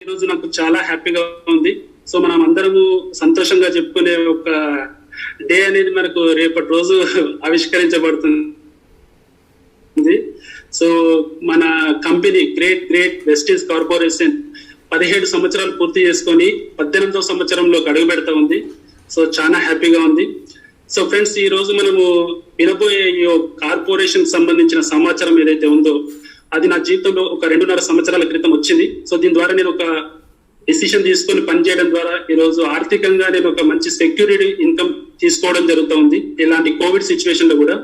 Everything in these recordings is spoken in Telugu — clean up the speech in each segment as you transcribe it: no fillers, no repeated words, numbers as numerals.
ఈరోజు నాకు చాలా హ్యాపీగా ఉంది. సో మనం అందరము సంతోషంగా చెప్పుకునే ఒక డే అనేది మనకు రేపటి రోజు ఆవిష్కరించబడుతుంది. సో మన కంపెనీ గ్రేట్ వెస్టీస్ కార్పొరేషన్ 17 సంవత్సరాలు పూర్తి చేసుకొని 18వ సంవత్సరంలో అడుగు పెడతా ఉంది. సో చాలా హ్యాపీగా ఉంది. సో ఫ్రెండ్స్, ఈ రోజు మనము వినబోయే ఈ కార్పొరేషన్ సంబంధించిన సమాచారం ఏదైతే ఉందో అది నా జీవితంలో ఒక 2.5 సంవత్సరాల క్రితం వచ్చింది. సో దీని ద్వారా నేను ఒక డిసిషన్ తీసుకొని పనిచేయడం ద్వారా ఈ రోజు ఆర్థికంగా నేను ఒక మంచి సెక్యూరిటీ ఇన్కమ్ తీసుకోవడం జరుగుతూ ఉంది, ఇలాంటి కోవిడ్ సిచ్యువేషన్ లో కూడా.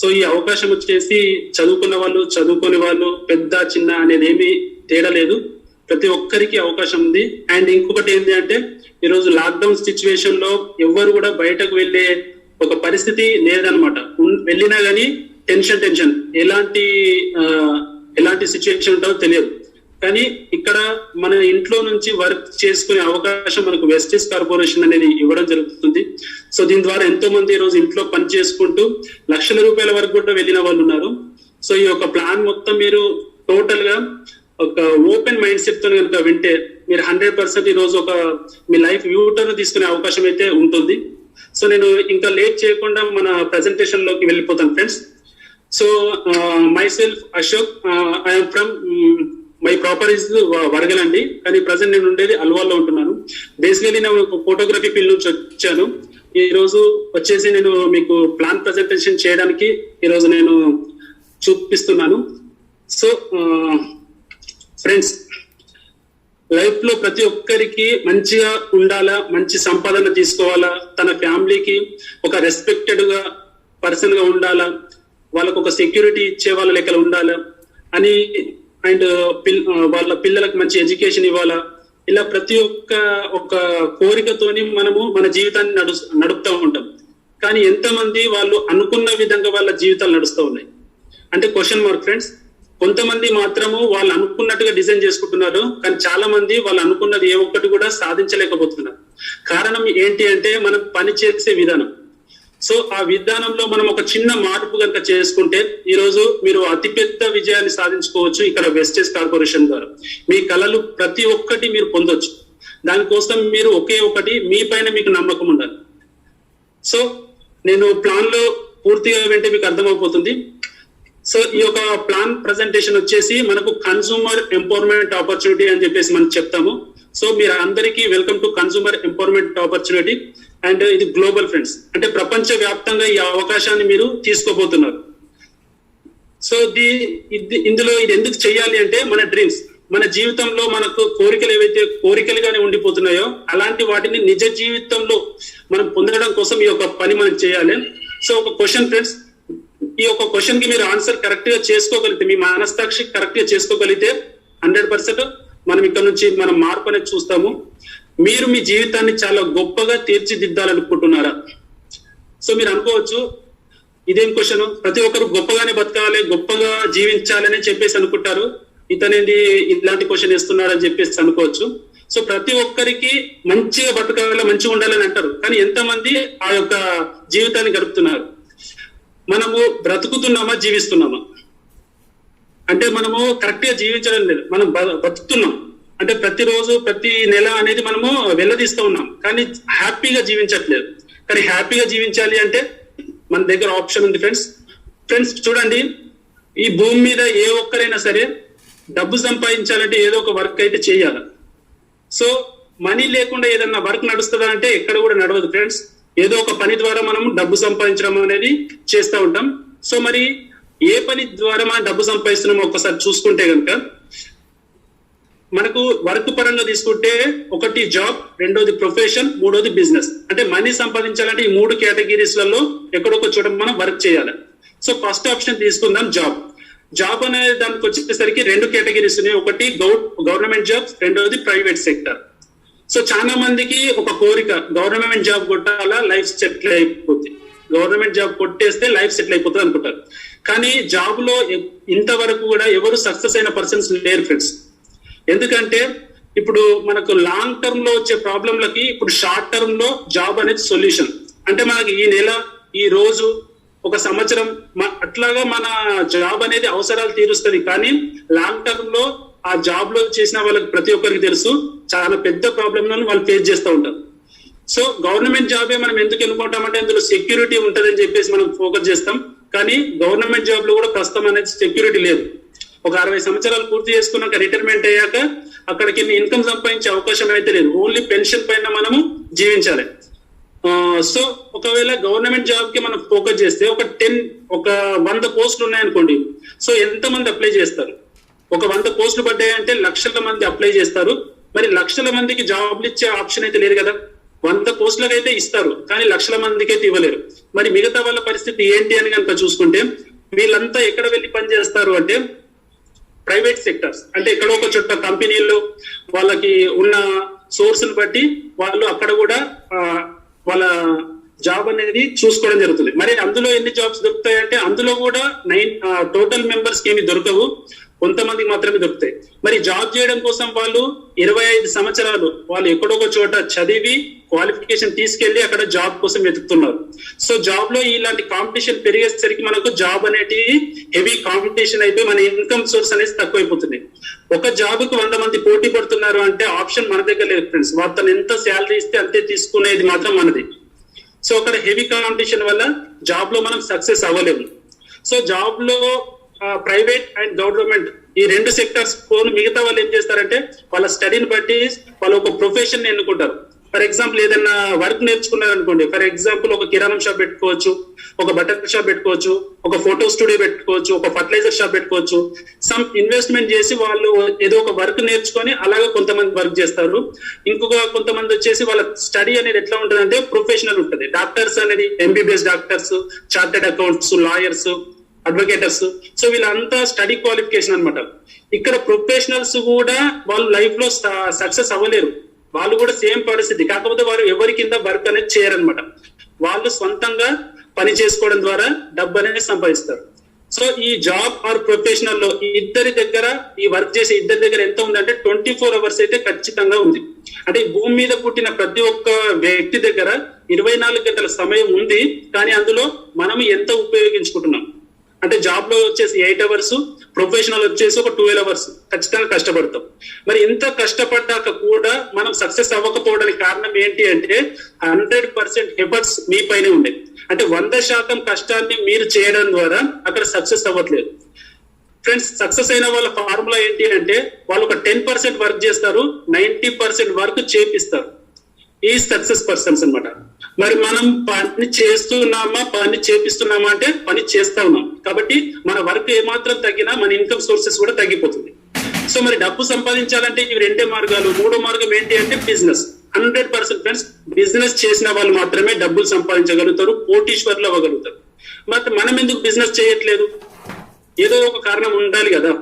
సో ఈ అవకాశం వచ్చేసి చదువుకున్న వాళ్ళు, చదువుకునే వాళ్ళు, పెద్ద చిన్న అనేది ఏమీ తేడా లేదు, ప్రతి ఒక్కరికి అవకాశం ఉంది. అండ్ ఇంకొకటి ఏంటి అంటే ఈరోజు లాక్డౌన్ సిచ్యువేషన్ లో ఎవరు కూడా బయటకు వెళ్లే ఒక పరిస్థితి లేదనమాట. వెళ్ళినా గానీ టెన్షన్ ఎలాంటి సిచ్యువేషన్ ఉంటుందో తెలియదు. కానీ ఇక్కడ మన ఇంట్లో నుంచి వర్క్ చేసుకునే అవకాశం మనకు వెస్టీస్ కార్పొరేషన్ అనేది ఇవ్వడం జరుగుతుంది. సో దీని ద్వారా ఎంతో మంది ఈ రోజు ఇంట్లో పని చేసుకుంటూ లక్షల రూపాయల వరకు కూడా వెళ్ళిన వాళ్ళు ఉన్నారు. సో ఈ యొక్క ప్లాన్ మొత్తం మీరు టోటల్ గా ఒక ఓపెన్ మైండ్ సెట్ తో కనుక వింటే మీరు 100% ఈ రోజు ఒక మీ లైఫ్ యూటర్న్ తీసుకునే అవకాశం అయితే ఉంటుంది. సో నేను ఇంకా లేట్ చేయకుండా మన ప్రెజెంటేషన్ లోకి వెళ్ళిపోతాను friends. So myself Ashok, I'm from my proper is Warangal అండి, కానీ ప్రజెంట్ నేను ఉండేది అల్వాల్లో ఉంటున్నాను. బేసికలీ నేను ఫోటోగ్రఫీ ఫీల్డ్ నుంచి వచ్చాను. ఈ రోజు వచ్చేసి నేను మీకు ప్లాన్ ప్రెజెంటేషన్ చేయడానికి ఈ రోజు నేను చూపిస్తున్నాను. సో ఫ్రెండ్స్, లైఫ్ లో ప్రతి ఒక్కరికి మంచిగా ఉండాలా, మంచి సంపాదన తీసుకోవాలా, తన ఫ్యామిలీకి ఒక రెస్పెక్టెడ్ గా పర్సన్ గా ఉండాలా, వాళ్ళకు ఒక సెక్యూరిటీ ఇచ్చే వాళ్ళ లెక్కలు ఉండాలా అని, అండ్ వాళ్ళ పిల్లలకు మంచి ఎడ్యుకేషన్ ఇవ్వాలా, ఇలా ప్రతి ఒక్క కోరికతోని మనము మన జీవితాన్ని నడుపుతూ ఉంటాం. కానీ ఎంతమంది వాళ్ళు అనుకున్న విధంగా వాళ్ళ జీవితాలు నడుస్తూ ఉన్నాయి అంటే క్వశ్చన్ మార్క్ ఫ్రెండ్స్. కొంతమంది మాత్రము వాళ్ళు అనుకున్నట్టుగా డిజైన్ చేసుకుంటున్నారు, కానీ చాలా మంది వాళ్ళు అనుకున్నది ఏ ఒక్కటి కూడా సాధించలేకపోతున్నారు. కారణం ఏంటి అంటే మనం పని చేసే విధానం. సో ఆ విధానంలో మనం ఒక చిన్న మార్పు కనుక చేసుకుంటే ఈ రోజు మీరు అతిపెద్ద విజయాన్ని సాధించుకోవచ్చు ఇక్కడ వెస్టీస్ కార్పొరేషన్ ద్వారా. మీ కళలు ప్రతి ఒక్కటి మీరు పొందొచ్చు. దానికోసం మీరు ఒకే ఒకటి, మీ పైన మీకు నమ్మకం ఉండాలి. సో నేను ప్లాన్ లో పూర్తిగా వెంటే మీకు అర్థమైపోతుంది. సో ఈ యొక్క ప్లాన్ ప్రజెంటేషన్ వచ్చేసి మనకు కన్సూమర్ ఎంపవర్మెంట్ ఆపర్చునిటీ అని చెప్పేసి మనం చెప్తాము. సో మీరు అందరికీ welcome to consumer empowerment opportunity. And ఇది గ్లోబల్ ఫ్రెండ్స్, అంటే ప్రపంచ వ్యాప్తంగా ఈ అవకాశాన్ని మీరు తీసుకోబోతున్నారు. సో ఇందులో ఇది ఎందుకు చేయాలి అంటే మన డ్రీమ్స్, మన జీవితంలో మనకు కోరికలు ఏవైతే కోరికలుగానే ఉండిపోతున్నాయో అలాంటి వాటిని నిజ జీవితంలో మనం పొందడం కోసం ఈ యొక్క పని మనం చేయాలి. సో ఒక క్వశ్చన్ ఫ్రెండ్స్, ఈ యొక్క క్వశ్చన్ కి మీరు ఆన్సర్ కరెక్ట్ గా చేసుకోగలిగితే, మీ మనస్తాక్షి కరెక్ట్ గా చేసుకోగలిగితే 100% మనం ఇక్కడ నుంచి మనం మార్పు అనేది చూస్తాము. మీరు మీ జీవితాన్ని చాలా గొప్పగా తీర్చిదిద్దాలనుకుంటున్నారా? సో మీరు అనుకోవచ్చు ఇదేం క్వశ్చన్, ప్రతి ఒక్కరు గొప్పగానే బతకాలి, గొప్పగా జీవించాలని చెప్పేసి అనుకుంటారు, ఇతనేది ఇలాంటి క్వశ్చన్ ఇస్తున్నారని చెప్పేసి అనుకోవచ్చు. సో ప్రతి ఒక్కరికి మంచిగా బతకాలి, మంచిగా ఉండాలని అంటారు, కానీ ఎంతమంది ఆ యొక్క జీవితాన్ని గడుపుతున్నారు? మనము బ్రతుకుతున్నామా, జీవిస్తున్నామా? అంటే మనము కరెక్ట్ గా జీవించడం లేదు, మనం బతుకుతున్నాం. అంటే ప్రతిరోజు ప్రతి నెల అనేది మనము వెళ్ళదీస్తూ ఉన్నాం, కానీ హ్యాపీగా జీవించట్లేదు. కానీ హ్యాపీగా జీవించాలి అంటే మన దగ్గర ఆప్షన్ ఉంది ఫ్రెండ్స్. చూడండి, ఈ భూమి మీద ఏ ఒక్కరైనా సరే డబ్బు సంపాదించాలంటే ఏదో ఒక వర్క్ అయితే చేయాలి. సో మనీ లేకుండా ఏదన్నా వర్క్ నడుస్తుందా అంటే ఎక్కడ కూడా నడవదు ఫ్రెండ్స్. ఏదో ఒక పని ద్వారా మనం డబ్బు సంపాదించడం అనేది చేస్తూ ఉంటాం. సో మరి ఏ పని ద్వారా మనం డబ్బు సంపాదిస్తున్నామో ఒకసారి చూసుకుంటే కనుక మనకు వర్క్ పరంగా తీసుకుంటే ఒకటి జాబ్, రెండోది ప్రొఫెషన్, మూడోది బిజినెస్. అంటే మనీ సంపాదించాలంటే ఈ 3 కేటగిరీస్లలో ఎక్కడొక చోట మనం వర్క్ చేయాలి. సో ఫస్ట్ ఆప్షన్ తీసుకుందాం, జాబ్ అనే దానికి వచ్చేసరికి 2 కేటగిరీస్ ఉన్నాయి. ఒకటి గవర్నమెంట్ జాబ్, రెండోది ప్రైవేట్ సెక్టర్. సో చాలా మందికి ఒక కోరిక, గవర్నమెంట్ జాబ్ కొట్టాలా లైఫ్ సెటిల్ అయిపోతుంది, గవర్నమెంట్ జాబ్ కొట్టేస్తే లైఫ్ సెటిల్ అయిపోతుంది అనుకుంటారు. కానీ జాబ్ లో ఇంతవరకు కూడా ఎవరు సక్సెస్ అయిన పర్సన్స్ లేరు ఫ్రెండ్స్. ఎందుకంటే ఇప్పుడు మనకు లాంగ్ టర్మ్ లో వచ్చే ప్రాబ్లంలకి ఇప్పుడు షార్ట్ టర్మ్ లో జాబ్ అనేది సొల్యూషన్. అంటే మనకి ఈ నెల, ఈ రోజు, ఒక సంవత్సరం అట్లాగా మన జాబ్ అనేది అవసరాలు తీరుస్తుంది. కానీ లాంగ్ టర్మ్ లో ఆ జాబ్ లో చేసిన వాళ్ళకి ప్రతి ఒక్కరికి తెలుసు చాలా పెద్ద ప్రాబ్లమ్లను వాళ్ళు ఫేస్ చేస్తూ ఉంటారు. సో గవర్నమెంట్ జాబే మనం ఎందుకు ఎన్నుకుంటామంటే అందులో సెక్యూరిటీ ఉంటుందని చెప్పేసి మనం ఫోకస్ చేస్తాం. కానీ గవర్నమెంట్ జాబ్ లో కూడా ప్రస్తుతం అనేది సెక్యూరిటీ లేదు. ఒక 60 సంవత్సరాలు పూర్తి చేసుకున్నాక రిటైర్మెంట్ అయ్యాక అక్కడికి ఇన్కమ్ సంపాదించే అవకాశం అయితే లేదు. ఓన్లీ పెన్షన్ పైన మనము జీవించాలి. సో ఒకవేళ గవర్నమెంట్ జాబ్ కి మనం ఫోకస్ చేస్తే ఒక 100 పోస్టులు ఉన్నాయనుకోండి. సో ఎంత మంది అప్లై చేస్తారు? ఒక 100 పోస్టులు పడ్డాయంటే లక్షల మంది అప్లై చేస్తారు. మరి లక్షల మందికి జాబ్లు ఇచ్చే ఆప్షన్ అయితే లేదు కదా. 100 పోస్టులకు అయితే ఇస్తారు కానీ లక్షల మందికి అయితే ఇవ్వలేరు. మరి మిగతా వాళ్ళ పరిస్థితి ఏంటి అని కనుక చూసుకుంటే వీళ్ళంతా ఎక్కడ వెళ్ళి పనిచేస్తారు అంటే ప్రైవేట్ సెక్టర్స్, అంటే ఎక్కడో ఒక చోట కంపెనీల్లో వాళ్ళకి ఉన్న సోర్స్ ని బట్టి వాళ్ళు అక్కడ కూడా వాళ్ళ జాబ్ అనేది చూసుకోవడం జరుగుతుంది. మరి అందులో ఎన్ని జాబ్స్ దొరుకుతాయి అంటే అందులో కూడా టోటల్ మెంబర్స్ కి ఏమి దొరకవు, కొంతమందికి మాత్రమే దొరుకుతాయి. మరి జాబ్ చేయడం కోసం వాళ్ళు 25 సంవత్సరాలు వాళ్ళు ఎక్కడొక చోట చదివి క్వాలిఫికేషన్ తీసుకెళ్లి అక్కడ జాబ్ కోసం వెతుకుతున్నారు. సో జాబ్ లో ఇలాంటి కాంపిటీషన్ పెరిగేసరికి మనకు జాబ్ అనేది హెవీ కాంపిటీషన్ అయిపోయి మన ఇన్కమ్ సోర్స్ అనేది తక్కువైపోతుంది. ఒక జాబ్ కు 100 మంది పోటీ పడుతున్నారు అంటే ఆప్షన్ మన దగ్గర లేదు ఫ్రెండ్స్. వాళ్ళని ఎంత శాలరీ ఇస్తే అంతే తీసుకునేది మాత్రం మనది. సో అక్కడ హెవీ కాంపిటీషన్ వల్ల జాబ్ లో మనం సక్సెస్ అవ్వలేము. సో జాబ్ లో ప్రైవేట్ అండ్ గవర్నమెంట్ ఈ 2 సెక్టర్స్ పోను మిగతా వాళ్ళు ఏం చేస్తారంటే వాళ్ళ స్టడీని బట్టి వాళ్ళు ఒక ప్రొఫెషన్ ఎన్నుకుంటారు. ఫర్ ఎగ్జాంపుల్ ఏదైనా వర్క్ నేర్చుకున్నారు అనుకోండి, ఫర్ ఎగ్జాంపుల్ ఒక కిరాణం షాప్ పెట్టుకోవచ్చు, ఒక బట్టల షాప్ పెట్టుకోవచ్చు, ఒక ఫోటో స్టూడియో పెట్టుకోవచ్చు, ఒక ఫర్టిలైజర్ షాప్ పెట్టుకోవచ్చు. సమ్ ఇన్వెస్ట్మెంట్ చేసి వాళ్ళు ఏదో ఒక వర్క్ నేర్చుకొని అలాగే కొంతమంది వర్క్ చేస్తారు. ఇంకొక కొంతమంది వచ్చేసి వాళ్ళ స్టడీ అనేది ఎట్లా ఉంటుందంటే ప్రొఫెషనల్ ఉంటుంది. డాక్టర్స్ అనేది MBBS doctors, chartered accounts, lawyers, advocators. So వీళ్ళంతా స్టడీ క్వాలిఫికేషన్ అనమాట. ఇక్కడ ప్రొఫెషనల్స్ కూడా వాళ్ళు లైఫ్ లో సక్సెస్ అవ్వలేరు. వాళ్ళు కూడా సేమ్ పరిస్థితి, కాకపోతే వారు ఎవరి కింద వర్క్ అనేది చేయరనమాట. వాళ్ళు సొంతంగా పని చేసుకోవడం ద్వారా డబ్బు అనేది సంపాదిస్తారు. సో ఈ జాబ్ ఆర్ ప్రొఫెషనల్ లో ఈ ఇద్దరి దగ్గర, ఈ వర్క్ చేసే ఇద్దరి దగ్గర ఎంత ఉందంటే 24 అవర్స్ అయితే ఖచ్చితంగా ఉంది. అంటే భూమి మీద పుట్టిన ప్రతి ఒక్క వ్యక్తి దగ్గర 24 గంటల సమయం ఉంది. కానీ అందులో మనం ఎంత ఉపయోగించుకుంటున్నాం అంటే జాబ్ లో వచ్చేసి 8 అవర్స్, ప్రొఫెషనల్ వచ్చేసి ఒక 12 అవర్స్ ఖచ్చితంగా కష్టపడతాం. మరి ఇంత కష్టపడ్డాక కూడా మనం సక్సెస్ అవ్వకపోవడానికి కారణం ఏంటి అంటే 100% ఎఫర్ట్స్ మీ పైనే ఉండే. అంటే 100% కష్టాన్ని మీరు చేయడం ద్వారా అక్కడ సక్సెస్ అవ్వట్లేదు ఫ్రెండ్స్. సక్సెస్ అయిన వాళ్ళ ఫార్ములా ఏంటి అంటే వాళ్ళు ఒక 10% వర్క్ చేస్తారు, 90% వర్క్ చేపిస్తారు. ఈ సక్సెస్ పర్సన్స్ అన్నమాట. మరి మనం పని చేస్తున్నామా, పని చేపిస్తున్నామా అంటే పని చేస్తా ఉన్నాం. కాబట్టి మన వర్క్ ఏమాత్రం తగ్గినా మన ఇన్కమ్ సోర్సెస్ కూడా తగ్గిపోతుంది. సో మరి డబ్బు సంపాదించాలంటే ఇవి 2 మార్గాలు. 3వ మార్గం ఏంటి అంటే బిజినెస్. 100% ఫ్రెండ్స్ బిజినెస్ చేసిన వాళ్ళు మాత్రమే డబ్బులు సంపాదించగలుగుతారు, కోటీశ్వర్లు అవ్వగలుగుతారు. మరి మనం ఎందుకు బిజినెస్ చేయట్లేదు? ఏదో ఒక కారణం ఉండాలి కదా.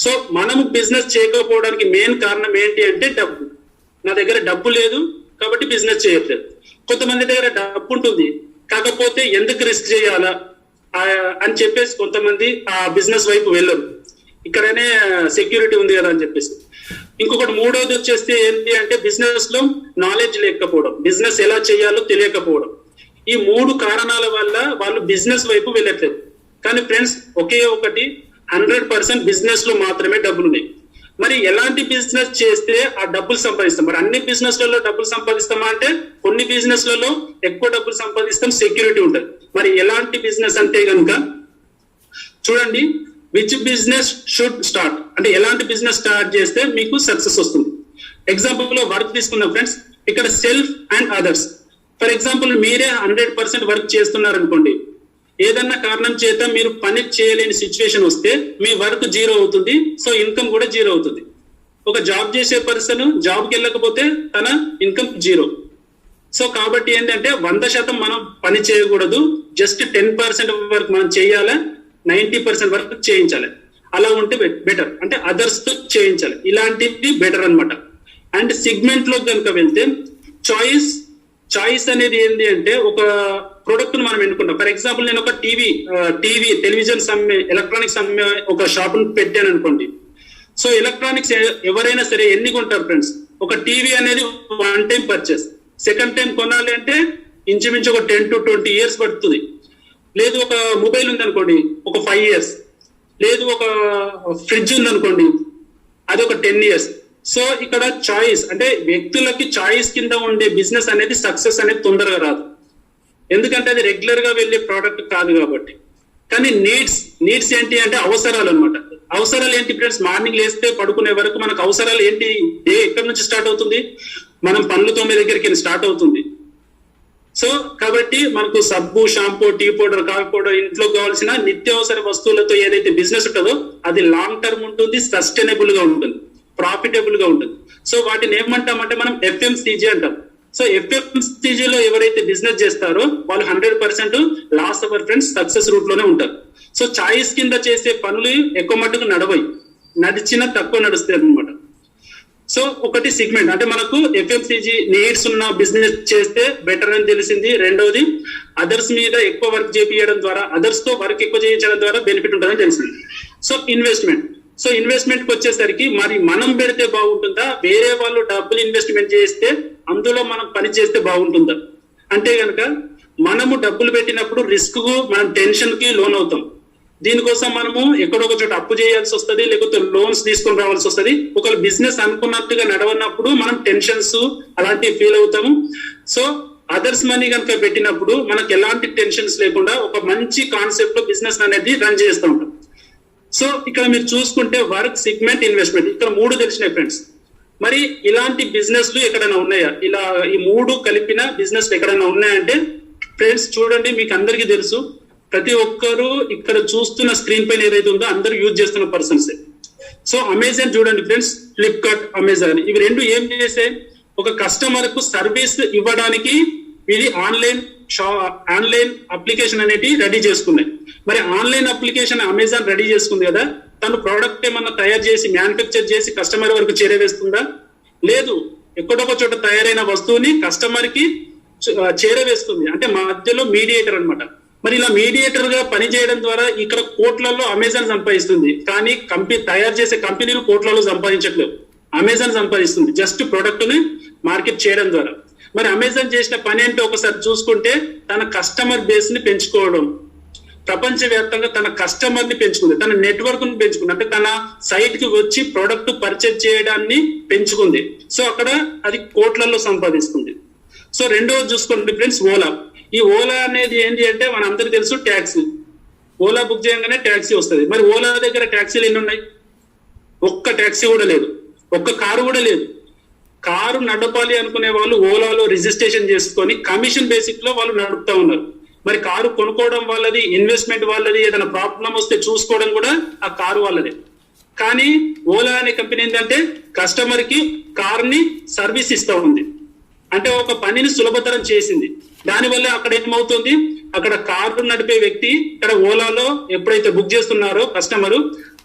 సో మనము బిజినెస్ చేయకపోవడానికి మెయిన్ కారణం ఏంటి అంటే డబ్బు. నా దగ్గర డబ్బు లేదు కాబట్టి బిజినెస్ చేయట్లేదు. కొంతమంది దగ్గర డబ్బు ఉంటుంది, కాకపోతే ఎందుకు రిస్క్ చేయాలా అని చెప్పేసి కొంతమంది ఆ బిజినెస్ వైపు వెళ్ళరు. ఇక్కడనే సెక్యూరిటీ ఉంది కదా అని చెప్పేసి. ఇంకొకటి 3వది వచ్చేస్తే ఏంటి అంటే బిజినెస్ లో నాలెడ్జ్ లేకపోవడం, బిజినెస్ ఎలా చేయాలో తెలియకపోవడం. ఈ 3 కారణాల వల్ల వాళ్ళు బిజినెస్ వైపు వెళ్ళట్లేదు. కానీ ఫ్రెండ్స్ ఒకే ఒకటి 100% బిజినెస్ లో మాత్రమే డబ్బులు ఉన్నాయి. మరి ఎలాంటి బిజినెస్ చేస్తే ఆ డబ్బులు సంపాదిస్తాం? మరి అన్ని బిజినెస్ లలో డబ్బులు సంపాదిస్తామా అంటే కొన్ని బిజినెస్ లలో ఎక్కువ డబ్బులు సంపాదిస్తాం, సెక్యూరిటీ ఉంటుంది. మరి ఎలాంటి బిజినెస్ అంటే కనుక చూడండి, విచ్ బిజినెస్ షుడ్ స్టార్ట్ అంటే ఎలాంటి బిజినెస్ స్టార్ట్ చేస్తే మీకు సక్సెస్ వస్తుంది. ఎగ్జాంపుల్ లో వర్క్ తీసుకుందాం ఫ్రెండ్స్. ఇక్కడ self and others. For example మీరే 100% వర్క్ చేస్తున్నారు అనుకోండి. ఏదన్నా కారణం చేత మీరు పని చేయలేని సిచ్యువేషన్ వస్తే మీ వర్క్ 0 అవుతుంది. సో ఇన్కమ్ కూడా 0 అవుతుంది. ఒక జాబ్ చేసే పర్సన్ జాబ్కి వెళ్ళకపోతే తన ఇన్కమ్ 0. సో కాబట్టి ఏంటంటే 100% మనం పని చేయకూడదు, జస్ట్ 10% వర్క్ మనం చేయాలి, 90% వర్క్ చేయించాలి. అలా ఉంటే బెటర్. అంటే అదర్స్ తో చేయించాలి, ఇలాంటిది బెటర్ అన్నమాట. అండ్ సెగ్మెంట్ లో కనుక వెళ్తే చాయిస్ అనేది ఏంటి అంటే ఒక ప్రొడక్ట్ ను మనం ఎన్నుకుంటాం. ఫర్ ఎగ్జాంపుల్ నేను ఒక టెలివిజన్స్ అమ్మే, ఎలక్ట్రానిక్స్ అమ్మే ఒక షాప్ పెట్టాను అనుకోండి. సో ఎలక్ట్రానిక్స్ ఎవరైనా సరే ఎన్ని కొంటారు ఫ్రెండ్స్? ఒక టీవీ అనేది 1 టైం పర్చేస్. సెకండ్ టైం కొనాలి అంటే ఇంచుమించు ఒక 10 to 20 years పడుతుంది. లేదు ఒక మొబైల్ ఉంది అనుకోండి, ఒక 5 years. లేదు ఒక ఫ్రిడ్జ్ ఉంది అనుకోండి, అది ఒక 10 years. సో ఇక్కడ చాయిస్ అంటే వ్యక్తులకి చాయిస్ కింద ఉండే బిజినెస్ అనేది సక్సెస్ అనేది తొందరగా రాదు, ఎందుకంటే అది రెగ్యులర్ గా వెళ్ళే ప్రోడక్ట్ కాదు కాబట్టి. కానీ నీడ్స్ ఏంటి అంటే అవసరాలు అనమాట. అవసరాలు ఏంటి ఫ్రెండ్స్? మార్నింగ్ లేస్తే పడుకునే వరకు మనకు అవసరాలు ఏంటి? డే ఎక్కడి నుంచి స్టార్ట్ అవుతుంది? మనం పనులు తోమే దగ్గరికి స్టార్ట్ అవుతుంది. సో కాబట్టి మనకు సబ్బు, shampoo, tea powder, coffee powder, ఇంట్లో కావాల్సిన నిత్యావసర వస్తువులతో ఏదైతే బిజినెస్ ఉంటుందో అది లాంగ్ టర్మ్ ఉంటుంది, సస్టైనబుల్ గా ఉంటుంది, ప్రాఫిటబుల్ గా ఉంటుంది. సో వాటిని ఏమంటామంటే మనం FMCG అంటాం. సో FMCG లో ఎవరైతే బిజినెస్ చేస్తారో వాళ్ళు 100% loss our friends success route లోనే ఉంటారు. సో చాయిస్ కింద చేసే పనులు ఎక్కువ మట్టుకు నడవయి, నడిచినా తక్కువ నడుస్తాయి అనమాట. సో ఒకటి సెగ్మెంట్ అంటే మనకు FMCG నీడ్స్ ఉన్న బిజినెస్ చేస్తే బెటర్ అని తెలిసింది. రెండవది అదర్స్ మీద ఎక్కువ వర్క్ చేపించడం ద్వారా, అదర్స్ తో వర్క్ ఎక్కువ చేయించడం ద్వారా బెనిఫిట్ ఉంటుందని తెలిసింది. సో ఇన్వెస్ట్మెంట్ కి వచ్చేసరికి మరి మనం పెడితే బాగుంటుందా, వేరే వాళ్ళు డబ్బులు ఇన్వెస్ట్మెంట్ చేస్తే అందులో మనం పని చేస్తే బాగుంటుందా అంటే కనుక మనము డబ్బులు పెట్టినప్పుడు రిస్క్ కు మనం టెన్షన్ కి లోన్ అవుతాం. దీనికోసం మనము ఎక్కడొక చోట అప్పు చేయాల్సి వస్తుంది, లేకపోతే లోన్స్ తీసుకొని రావాల్సి వస్తుంది. ఒక బిజినెస్ అనుకున్నట్టుగా నడవనప్పుడు మనం టెన్షన్స్ అలాంటివి ఫీల్ అవుతాము. సో అదర్స్ మనీ కనుక పెట్టినప్పుడు మనకు ఎలాంటి టెన్షన్స్ లేకుండా ఒక మంచి కాన్సెప్ట్ లో బిజినెస్ అనేది రన్ చేస్తూ ఉంటాం. సో ఇక్కడ మీరు చూసుకుంటే వర్క్, సెగ్మెంట్, ఇన్వెస్ట్మెంట్ ఇక్కడ 3 తెలిసినాయి ఫ్రెండ్స్. మరి ఇలాంటి బిజినెస్ లు ఎక్కడైనా ఉన్నాయా? ఇలా ఈ 3 కలిపిన బిజినెస్ ఎక్కడైనా ఉన్నాయంటే ఫ్రెండ్స్ చూడండి, మీకు అందరికీ తెలుసు, ప్రతి ఒక్కరు ఇక్కడ చూస్తున్న స్క్రీన్ పైన ఏదైతే ఉందో అందరూ యూజ్ చేస్తున్న పర్సన్స్. సో అమెజాన్ చూడండి ఫ్రెండ్స్, ఫ్లిప్కార్ట్, అమెజాన్ ఇవి 2 ఏం చేసాయి? ఒక కస్టమర్ కు సర్వీస్ ఇవ్వడానికి ఇది ఆన్లైన్ అప్లికేషన్ అనేది రెడీ చేసుకున్నాయి. మరి ఆన్లైన్ అప్లికేషన్ అమెజాన్ రెడీ చేసుకుంది కదా, తను ప్రోడక్ట్ ఏమన్నా తయారు చేసి మ్యానుఫ్యాక్చర్ చేసి కస్టమర్ వరకు చేరవేస్తుందా? లేదు. ఎక్కడొక చోట తయారైన వస్తువుని కస్టమర్ కి చేరవేస్తుంది, అంటే మధ్యలో మీడియేటర్ అన్నమాట. మరి ఇలా మీడియేటర్ గా పనిచేయడం ద్వారా ఇక్కడ కోట్లలో అమెజాన్ సంపాదిస్తుంది, కానీ తయారు చేసే కంపెనీలు కోట్లలో సంపాదించట్లేదు. అమెజాన్ సంపాదిస్తుంది జస్ట్ ప్రొడక్ట్ ని మార్కెట్ చేయడం ద్వారా. మరి అమెజాన్ చేసిన పని ఏంటో ఒకసారి చూసుకుంటే తన కస్టమర్ బేస్ ని పెంచుకోవడం, ప్రపంచవ్యాప్తంగా తన కస్టమర్ ని పెంచుకుంది, తన నెట్వర్క్ ని పెంచుకుంది, అంటే తన సైట్ కి వచ్చి ప్రొడక్ట్ పర్చేజ్ చేయడాన్ని పెంచుకుంది. సో అక్కడ అది కోట్లలో సంపాదిస్తుంది. సో రెండోది చూసుకోండి ఫ్రెండ్స్, ఓలా. ఈ ఓలా అనేది ఏంటి అంటే మన అందరికి తెలుసు ట్యాక్సీ. ఓలా బుక్ చేయగానే ట్యాక్సీ వస్తుంది. మరి ఓలా దగ్గర ట్యాక్సీలు ఎన్ని ఉన్నాయి? ఒక్క ట్యాక్సీ కూడా లేదు, ఒక్క కారు కూడా లేదు. కారు నడపాలి అనుకునే వాళ్ళు ఓలాలో రిజిస్ట్రేషన్ చేసుకొని కమిషన్ బేసిక్ లో వాళ్ళు నడుపుతా ఉన్నారు. మరి కారు కొనుక్కోవడం వాళ్ళది, ఇన్వెస్ట్మెంట్ వాళ్ళది, ఏదైనా ప్రాబ్లం వస్తే చూసుకోవడం కూడా ఆ కారు వాళ్ళదే. కానీ ఓలా అనే కంపెనీ ఏంటంటే కస్టమర్ కి కార్ ని సర్వీస్ ఇస్తా ఉంది, అంటే ఒక పనిని సులభతరం చేసింది. దానివల్ల అక్కడ ఏమవుతుంది, అక్కడ కారు నడిపే వ్యక్తి ఇక్కడ ఓలాలో ఎప్పుడైతే బుక్ చేస్తున్నారో కస్టమర్,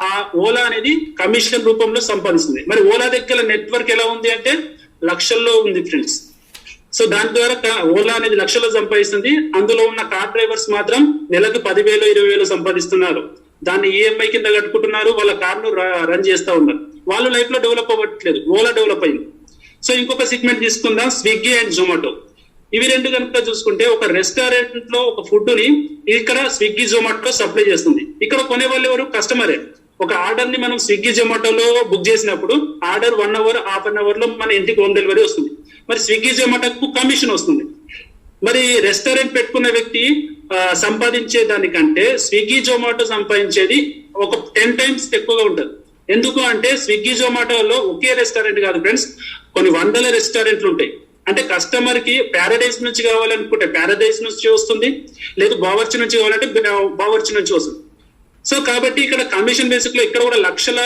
ఆ ఓలా అనేది కమిషన్ రూపంలో సంపాదిస్తుంది. మరి ఓలా దగ్గర నెట్వర్క్ ఎలా ఉంది అంటే లక్షల్లో ఉంది ఫ్రెండ్స్. సో దాని ద్వారా ఓలా అనేది లక్షల్లో సంపాదిస్తుంది. అందులో ఉన్న కార్ డ్రైవర్స్ మాత్రం నెలకు 10,000 20,000 సంపాదిస్తున్నారు. దాన్ని EMI కింద కట్టుకుంటున్నారు, వాళ్ళ కార్ను రన్ చేస్తా ఉన్నారు. వాళ్ళు లైఫ్ లో డెవలప్ అవ్వట్లేదు, ఓలా డెవలప్ అయింది. సో ఇంకొక సెగ్మెంట్ తీసుకుందాం, స్విగ్గీ అండ్ జొమాటో. ఇవి 2 కనుక చూసుకుంటే ఒక రెస్టారెంట్ లో ఒక ఫుడ్ ని ఇక్కడ స్విగ్గీ జొమాటో సప్లై చేస్తుంది. ఇక్కడ కొనే వాళ్ళు ఎవరు? కస్టమరే. ఒక ఆర్డర్ ని మనం స్విగ్గీ జొమాటోలో బుక్ చేసినప్పుడు ఆర్డర్ 1 hour, ½ an hour లో మన ఇంటికి హోమ్ డెలివరీ వస్తుంది. మరి స్విగ్గీ జొమాటోకు కమిషన్ వస్తుంది. మరి రెస్టారెంట్ పెట్టుకున్న వ్యక్తి సంపాదించే దానికంటే స్విగ్గీ జొమాటో సంపాదించేది ఒక 10 times ఎక్కువగా ఉంటుంది. ఎందుకు అంటే స్విగ్గీ జొమాటోలో ఒకే రెస్టారెంట్ కాదు ఫ్రెండ్స్, కొన్ని 100 రెస్టారెంట్లు ఉంటాయి. అంటే కస్టమర్ కి ప్యారడైజ్ నుంచి కావాలనుకుంటే ప్యారడైజ్ నుంచి వస్తుంది, లేదు బావర్చి నుంచి కావాలంటే బావర్చి నుంచి వస్తుంది. సో కాబట్టి ఇక్కడ కమిషన్ బేసిక్ లో ఇక్కడ కూడా లక్షల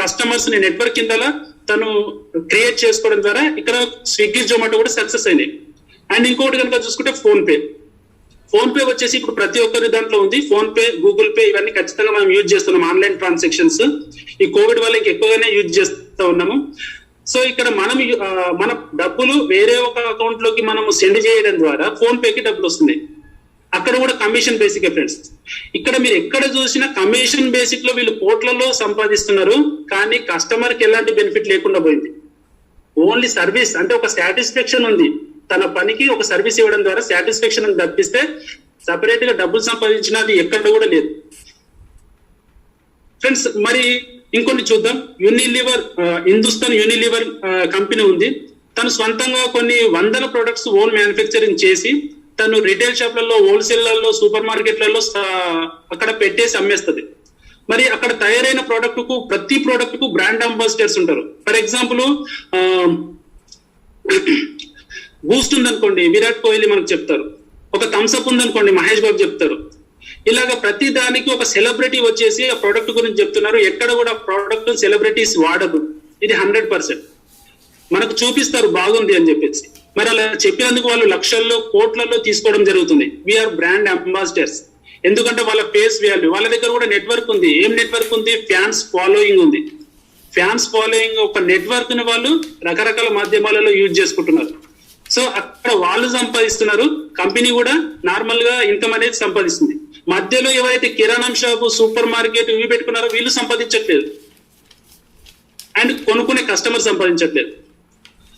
కస్టమర్స్ ని నెట్వర్క్ కింద తను క్రియేట్ చేసుకోవడం ద్వారా ఇక్కడ స్విగ్గీ జొమాటో కూడా సక్సెస్ అయింది. అండ్ ఇంకోటి కనుక చూసుకుంటే ఫోన్ పే వచ్చేసి ఇప్పుడు ప్రతి ఒక్కరి దాంట్లో ఉంది. ఫోన్ పే, గూగుల్ పే ఇవన్నీ ఖచ్చితంగా మనం యూజ్ చేస్తున్నాం. ఆన్లైన్ ట్రాన్సాక్షన్స్ ఈ కోవిడ్ వల్ల ఎక్కువగానే యూజ్ చేస్తూ ఉన్నాము. సో ఇక్కడ మనం మన డబ్బులు వేరే ఒక అకౌంట్ లోకి మనం సెండ్ చేయడం ద్వారా ఫోన్ పేకి డబ్బులు వస్తున్నాయి. అక్కడ కూడా కమిషన్ బేసిక్ ఫ్రెండ్స్. ఇక్కడ మీరు ఎక్కడ చూసినా కమిషన్ బేసిక్ లో వీళ్ళు కోట్లలో సంపాదిస్తున్నారు, కానీ కస్టమర్ కి ఎలాంటి బెనిఫిట్ లేకుండా పోయింది. ఓన్లీ సర్వీస్ అంటే ఒక సాటిస్ఫాక్షన్ ఉంది, తన పనికి ఒక సర్వీస్ ఇవ్వడం ద్వారా సాటిస్ఫాక్షన్ అని తప్పిస్తే సపరేట్ గా డబ్బులు సంపాదించినది ఎక్కడ కూడా లేదు ఫ్రెండ్స్. మరి ఇంకొన్ని చూద్దాం. హిందుస్థాన్ యూనిలివర్ కంపెనీ ఉంది. తను స్వంతంగా కొన్ని వందల ప్రొడక్ట్స్ ఓన్ మ్యానుఫ్యాక్చరింగ్ చేసి తను రిటైల్ షాప్లలో, హోల్సేల్లలో, సూపర్ మార్కెట్లలో అక్కడ పెట్టేసి అమ్మేస్తుంది. మరి అక్కడ తయారైన ప్రోడక్ట్ కు, ప్రతి ప్రోడక్ట్ కు బ్రాండ్ అంబాసిడర్స్ ఉంటారు. ఫర్ ఎగ్జాంపుల్ బూస్ట్ ఉందనుకోండి, విరాట్ కోహ్లీ మనకు చెప్తారు. ఒక థమ్స్అప్ ఉందనుకోండి, మహేష్ బాబు చెప్తారు. ఇలాగ ప్రతి దానికి ఒక సెలబ్రిటీ వచ్చేసి ఆ ప్రోడక్ట్ గురించి చెప్తున్నారు. ఎక్కడ కూడా ప్రోడక్ట్ సెలబ్రిటీస్ వాడదు. ఇది 100% మనకు చూపిస్తారు బాగుంది అని చెప్పేసి. మరి అలా చెప్పినందుకు వాళ్ళు లక్షల్లో, కోట్లలో తీసుకోవడం జరుగుతుంది. We are brand ambassadors. ఎందుకంటే వాళ్ళ ఫేస్ వాల్యూ, వాళ్ళ దగ్గర కూడా నెట్వర్క్ ఉంది. ఏం నెట్వర్క్ ఉంది? ఫ్యాన్స్ ఫాలోయింగ్ ఉంది. ఫ్యాన్స్ ఫాలోయింగ్ ఒక నెట్వర్క్ ని వాళ్ళు రకరకాల మాధ్యమాలలో యూజ్ చేసుకుంటున్నారు. సో అక్కడ వాళ్ళు సంపాదిస్తున్నారు, కంపెనీ కూడా నార్మల్ గా ఇన్కమ్ అనేది సంపాదిస్తుంది. మధ్యలో ఎవరైతే కిరాణం షాపు, సూపర్ మార్కెట్ ఇవి పెట్టుకున్నారో వీళ్ళు సంపాదించట్లేదు, అండ్ కొనుక్కునే కస్టమర్ సంపాదించట్లేదు.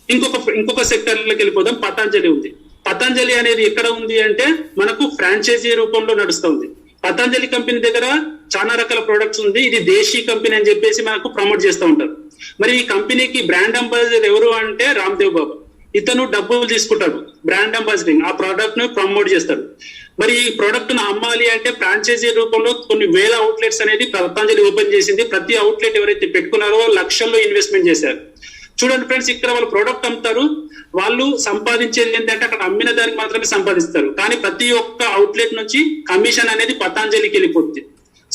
ఇంకొక సెక్టర్లోకి వెళ్ళిపోదాం. పతంజలి ఉంది. పతంజలి అనేది ఎక్కడ ఉంది అంటే మనకు ఫ్రాంచైజీ రూపంలో నడుస్తూ ఉంది. పతంజలి కంపెనీ దగ్గర చాలా రకాల ప్రొడక్ట్స్ ఉంది. ఇది దేశీ కంపెనీ అని చెప్పేసి మనకు ప్రమోట్ చేస్తూ ఉంటారు. మరి ఈ కంపెనీకి బ్రాండ్ అంబాసిడర్ ఎవరు అంటే రామ్దేవ్ బాబా. ఇతను డబ్బులు తీసుకుంటాడు, బ్రాండ్ అంబాసిడరింగ్, ఆ ప్రోడక్ట్ ను ప్రమోట్ చేస్తాడు. మరి ఈ ప్రోడక్ట్ ను అమ్మాలి అంటే ఫ్రాంచైజీ రూపంలో కొన్ని వేల అవుట్లెట్స్ అనేది పతంజలి ఓపెన్ చేసింది. ప్రతి అవుట్లెట్ ఎవరైతే పెట్టుకున్నారో లక్షల్లో ఇన్వెస్ట్మెంట్ చేశారు. చూడండి ఫ్రెండ్స్, ఇక్కడ వాళ్ళు ప్రోడక్ట్ అమ్ముతారు. వాళ్ళు సంపాదించేది ఏంటంటే అక్కడ అమ్మిన దానికి మాత్రమే సంపాదిస్తారు. కానీ ప్రతి ఒక్క అవుట్లెట్ నుంచి కమిషన్ అనేది పతంజలికి వెళ్ళిపోతుంది.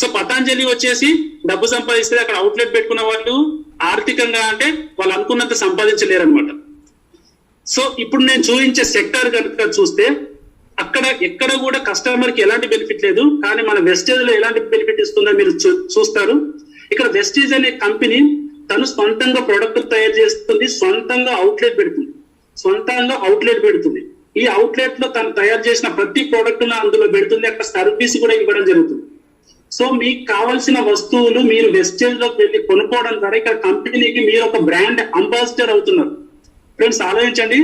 సో పతంజలి వచ్చేసి డబ్బు సంపాదిస్తే అక్కడ అవుట్లెట్ పెట్టుకున్న వాళ్ళు ఆర్థికంగా అంటే వాళ్ళు అనుకున్నంత సంపాదించలేరు అనమాట. సో ఇప్పుడు నేను చూపించే సెక్టర్ కనుక చూస్తే అక్కడ ఎక్కడ కూడా కస్టమర్ కి ఎలాంటి బెనిఫిట్ లేదు. కానీ మన వెస్టేజ్ లో ఎలాంటి బెనిఫిట్ ఇస్తుందో మీరు చూస్తారు. ఇక్కడ వెస్టేజ్ అనే కంపెనీ తను స్వంతంగా ప్రొడక్ట్ తయారు చేస్తుంది, స్వంతంగా అవుట్లెట్ పెడుతుంది. ఈ అవుట్లెట్ లో తను తయారు చేసిన ప్రతి ప్రోడక్ట్ అందులో పెడుతుంది. అక్కడ సర్వీస్ కూడా ఇవ్వడం జరుగుతుంది. సో మీకు కావాల్సిన వస్తువులు మీరు వెస్టేజ్ లోకి వెళ్ళి కొనుక్కోవడం ద్వారా ఇక్కడ కంపెనీకి మీరు ఒక బ్రాండ్ అంబాసిడర్ అవుతున్నారు. ఫ్రెండ్స్ ఆలోచించండి,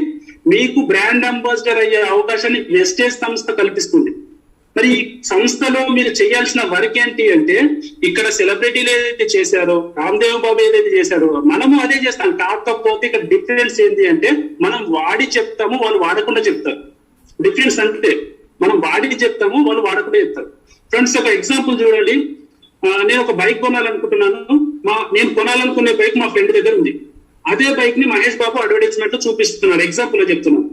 మీకు బ్రాండ్ అంబాసిడర్ అయ్యే అవకాశాన్ని వెస్టేజ్ సంస్థ కల్పిస్తుంది. మరి ఈ సంస్థలో మీరు చేయాల్సిన వర్క్ ఏంటి అంటే ఇక్కడ సెలబ్రిటీలు ఏదైతే చేశారో, రామ్దేవ్ బాబు ఏదైతే చేశారో మనము అదే చేస్తాం. కాకపోతే ఇక్కడ డిఫరెన్స్ ఏంటి అంటే మనం వాడి చెప్తాము, వాళ్ళు వాడకుండా చెప్తారు. డిఫరెన్స్ అంటే మనం వాడికి చెప్తాము, వాళ్ళు వాడకుండా చెప్తారు. ఫ్రెండ్స్ ఒక ఎగ్జాంపుల్ చూడండి. నేను ఒక బైక్ కొనాలనుకుంటున్నాను. నేను కొనాలనుకునే బైక్ మా ఫ్రెండ్ దగ్గర ఉంది. అదే బైక్ ని మహేష్ బాబు అడ్వర్టైజ్మెంట్ లో చూపిస్తున్నారు. ఎగ్జాంపుల్ లో చెప్తున్నాను.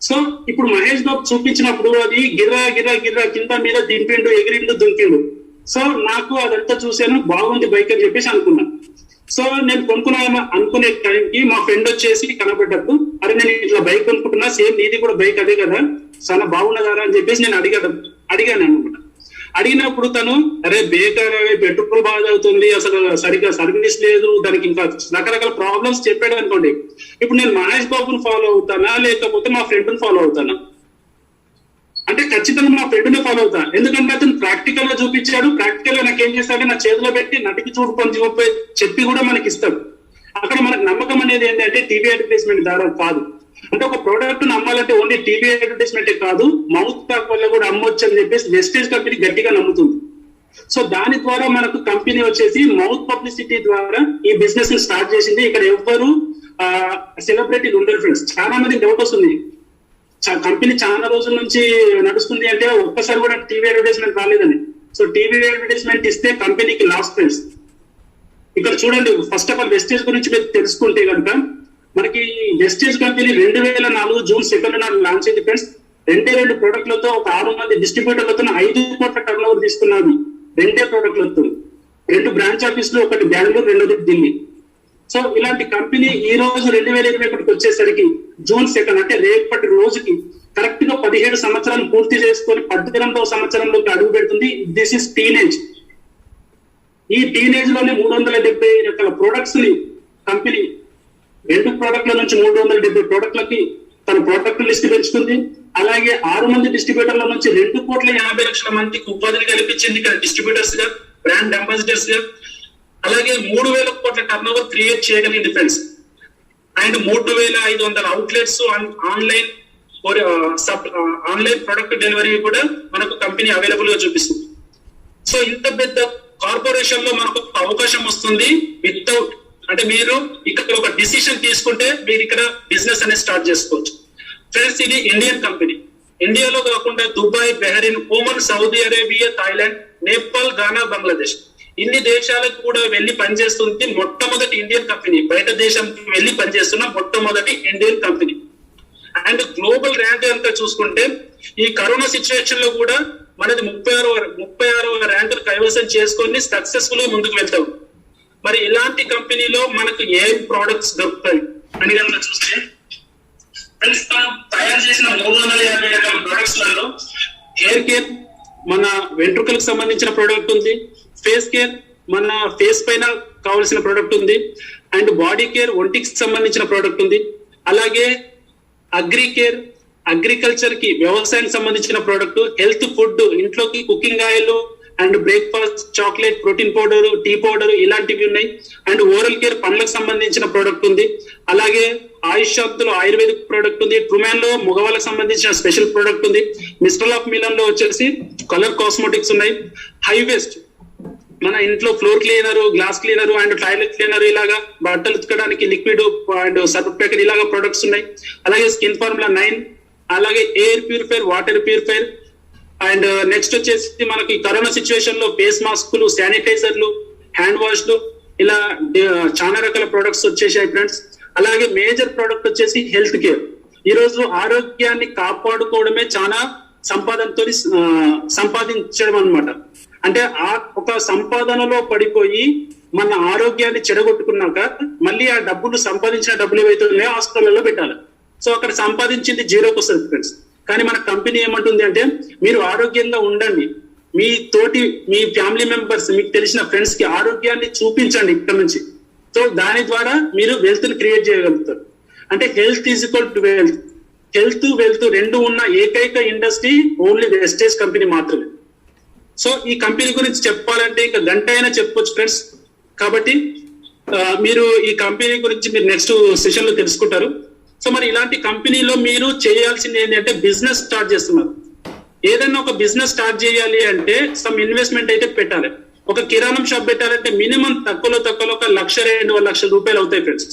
సో ఇప్పుడు మహేష్ బాబు చూపించినప్పుడు అది గిర్రా గిర్రా గిర్రా కింద మీద దింపిండు, ఎగిరిండు, దుంకిండు. సో నాకు అదంతా చూసాను, బాగుంది బైక్ అని చెప్పేసి అనుకున్నాను. సో నేను కొనుక్కున్నా అనుకునే టైంకి మా ఫ్రెండ్ వచ్చేసి కనబడ్డప్పుడు, అరే నేను ఇట్లా బైక్ కొనుక్కుంటున్నా, సేమ్ నీది కూడా బైక్ అదే కదా, చాలా బాగున్నదారా అని చెప్పేసి నేను అడిగాను అనమాట. అడిగినప్పుడు తను అరే బేకర్, పెట్రోల్ బాగా అవుతుంది, అసలు సరిగ్గా సర్వీస్ లేదు, దానికి ఇంకా రకరకాల ప్రాబ్లమ్స్ చెప్పాడు అనుకోండి. ఇప్పుడు నేను మహేష్ బాబుని ఫాలో అవుతానా లేకపోతే మా ఫ్రెండ్ ని ఫాలో అవుతానా అంటే ఖచ్చితంగా మా ఫ్రెండ్ ని ఫాలో అవుతాను. ఎందుకంటే అతను ప్రాక్టికల్ గా చూపించాడు. ప్రాక్టికల్ గా నాకు ఏం చేస్తాడు, నా చేతిలో పెట్టి నటికి చూడు పని చెప్పి కూడా మనకి ఇస్తాడు. అక్కడ మనకు నమ్మకం అనేది ఏంటంటే టీవీ అడ్వర్టైజ్మెంట్ ద్వారా కాదు. అంటే ఒక ప్రోడక్ట్ నమ్మాలంటే ఓన్లీ టీవీ అడ్వర్టైజ్మెంటే కాదు, మౌత్ టాక్ వల్ల కూడా అమ్మొచ్చు అని చెప్పేసి వెస్టేజ్ కంపెనీ గట్టిగా నమ్ముతుంది. సో దాని ద్వారా మనకు కంపెనీ వచ్చేసి మౌత్ పబ్లిసిటీ ద్వారా ఈ బిజినెస్ ని స్టార్ట్ చేసింది. ఇక్కడ ఎవ్వరు సెలబ్రిటీలు ఉండరు ఫ్రెండ్స్. చాలా మంది డౌట్ వస్తుంది, కంపెనీ చాలా రోజుల నుంచి నడుస్తుంది అంటే ఒక్కసారి కూడా టీవీ అడ్వర్టైజ్మెంట్ రాలేదని. సో టీవీ అడ్వర్టైజ్మెంట్ ఇస్తే కంపెనీకి లాస్ ఫ్రెండ్స్. ఇక్కడ చూడండి, ఫస్ట్ ఆఫ్ ఆల్ వెస్టేజ్ గురించి మీరు తెలుసుకుంటే కనుక మనకి వెస్టేజ్ కంపెనీ 2004 జూన్ 2 నాడు లాంచ్ అయింది ఫ్రెండ్స్. 2 ప్రోడక్ట్లతో ఒక 6 మంది డిస్ట్రిబ్యూటర్లతో 5 కోట్ల టర్న్ ఓవర్ తీసుకున్నది. 2 ప్రోడక్ట్లతో 2 బ్రాంచ్ ఆఫీసులు, ఒకటి బెంగళూరు, రెండోది ఢిల్లీ. సో ఇలాంటి కంపెనీ ఈ రోజు 2021 వచ్చేసరికి జూన్ 2 అంటే రేపటి రోజుకి కరెక్ట్ గా 17 సంవత్సరాలు పూర్తి చేసుకొని 18వ సంవత్సరంలోకి అడుగు పెడుతుంది. This is teenage. ఈ టీనేజ్ లోనే 370 రకాల ప్రొడక్ట్స్ ని కంపెనీ 2 ప్రోడక్ట్ల నుంచి 370 ప్రోడక్ట్లకి తన ప్రోడక్ట్ లిస్ట్ పెంచుకుంది. అలాగే 6 మంది డిస్ట్రిబ్యూటర్ల నుంచి 2,50,00,000 మందికి ఉపాధిని కల్పించింది ఇక్కడ డిస్ట్రిబ్యూటర్స్ గా, బ్రాండ్ అంబాసిడర్స్ గా. అలాగే 3,000 కోట్ల టర్న్ ఓవర్ క్రియేట్ చేయగలిగింది friends. And 3,500 outlets online product delivery కూడా మనకు కంపెనీ అవైలబుల్ గా చూపిస్తుంది. సో ఇంత పెద్ద కార్పొరేషన్ లో మనకు ఒక అవకాశం వస్తుంది వితౌట్, అంటే మీరు ఇక్కడ ఒక డిసిషన్ తీసుకుంటే మీరు ఇక్కడ బిజినెస్ అనేది స్టార్ట్ చేసుకోవచ్చు. ఫ్రెండ్స్, ఇది ఇండియన్ కంపెనీ. ఇండియాలో కాకుండా Dubai, Bahrain, Oman, Saudi Arabia, Thailand, Nepal, Ghana, Bangladesh ఇన్ని దేశాలకు కూడా వెళ్లి పనిచేస్తుంది మొట్టమొదటి ఇండియన్ కంపెనీ. బయట దేశంకి వెళ్లి పనిచేస్తున్న మొట్టమొదటి Indian company. And global rank అంతా చూసుకుంటే ఈ కరోనా సిచ్యువేషన్ లో కూడా మనది 36వ ర్యాంక్ కైవసం చేసుకొని సక్సెస్ఫుల్ గా ముందుకు వెళ్తాం. మరి ఇలాంటి కంపెనీలో మనకు ఏం ప్రోడక్ట్స్ దొరుకుతాయి అని కనుక చూస్తే ఫ్రెండ్స్, మనం తయారు చేసిన 350 రకాల ప్రొడక్ట్స్ లలో హెయిర్ కేర్, మన వెంట్రుకలకు సంబంధించిన ప్రోడక్ట్ ఉంది. ఫేస్ కేర్, మన ఫేస్ పైన కావాల్సిన ప్రోడక్ట్ ఉంది. అండ్ బాడీ కేర్, ఒంటికి సంబంధించిన ప్రోడక్ట్ ఉంది. అలాగే అగ్రి కేర్, అగ్రికల్చర్ కి, వ్యవసాయానికి సంబంధించిన ప్రోడక్ట్. హెల్త్ ఫుడ్, ఇంట్లోకి cooking oil and breakfast, chocolate, protein powder, tea powder ఇలాంటివి ఉన్నాయి. అండ్ ఓరల్ కేర్, పండ్లకు సంబంధించిన ప్రోడక్ట్ ఉంది. అలాగే ఆయుష్ శాంతులో ఆయుర్వేదిక్ ప్రోడక్ట్ ఉంది. ట్రూమాన్ లో మగవాళ్ళకి సంబంధించిన స్పెషల్ ప్రోడక్ట్ ఉంది. మిస్టర్ ఆఫ్ మిలన్ లో వచ్చేసి కలర్ కాస్మెటిక్స్ ఉన్నాయి. హై వేస్ట్, మన ఇంట్లో floor cleaner, glass cleaner and toilet cleaner, ఇలాగా బట్టలు ఉతకడానికి లిక్విడ్ అండ్ సర్ఫ్ ప్యాకెట్ ఇలాగా ప్రొడక్ట్స్ ఉన్నాయి. అలాగే స్కిన్ ఫార్ములా 9, అలాగే air purifier, water purifier. And next వచ్చేసి మనకి కరోనా సిచ్యువేషన్ లో ఫేస్ మాస్కులు, శానిటైజర్లు, హ్యాండ్ వాష్లు, ఇలా చాలా రకాల ప్రొడక్ట్స్ వచ్చేసాయి ఫ్రెండ్స్. అలాగే మేజర్ ప్రోడక్ట్ వచ్చేసి హెల్త్ కేర్. ఈ రోజు ఆరోగ్యాన్ని కాపాడుకోవడమే చాలా సంపాదనతో సంపాదించడం అన్నమాట. అంటే ఆ ఒక సంపాదనలో పడిపోయి మన ఆరోగ్యాన్ని చెడగొట్టుకున్నాక మళ్ళీ ఆ డబ్బులు, సంపాదించిన డబ్బులు ఏవైతే ఉన్నాయో హాస్పిటల్లో పెట్టాలి. సో అక్కడ సంపాదించింది జీరోకి వస్తుంది ఫ్రెండ్స్. కానీ మన కంపెనీ ఏమంటుంది అంటే మీరు ఆరోగ్యంగా ఉండండి, మీ ఫ్యామిలీ మెంబర్స్, మీకు తెలిసిన ఫ్రెండ్స్ కి ఆరోగ్యాన్ని చూపించండి ఇక్కడ నుంచి. సో దాని ద్వారా మీరు వెల్త్ ని క్రియేట్ చేయగలుగుతారు. అంటే health is equal to wealth. Health, wealth రెండు ఉన్న ఏకైక ఇండస్ట్రీ ఓన్లీ వెస్టేజ్ కంపెనీ మాత్రమే. సో ఈ కంపెనీ గురించి చెప్పాలంటే ఇంకా గంట అయినా చెప్పొచ్చు ఫ్రెండ్స్. కాబట్టి మీరు ఈ కంపెనీ గురించి మీరు నెక్స్ట్ సెషన్ లో తెలుసుకుంటారు. సో మరి ఇలాంటి కంపెనీలో మీరు చేయాల్సింది ఏంటంటే బిజినెస్ స్టార్ట్ చేస్తున్నారు. ఏదైనా ఒక బిజినెస్ స్టార్ట్ చేయాలి అంటే సమ్ ఇన్వెస్ట్మెంట్ అయితే పెట్టాలి. ఒక కిరాణం షాప్ పెట్టాలంటే మినిమం తక్కువలో ఒక 1,00,000-2 లక్షల రూపాయలు అవుతాయి ఫ్రెండ్స్.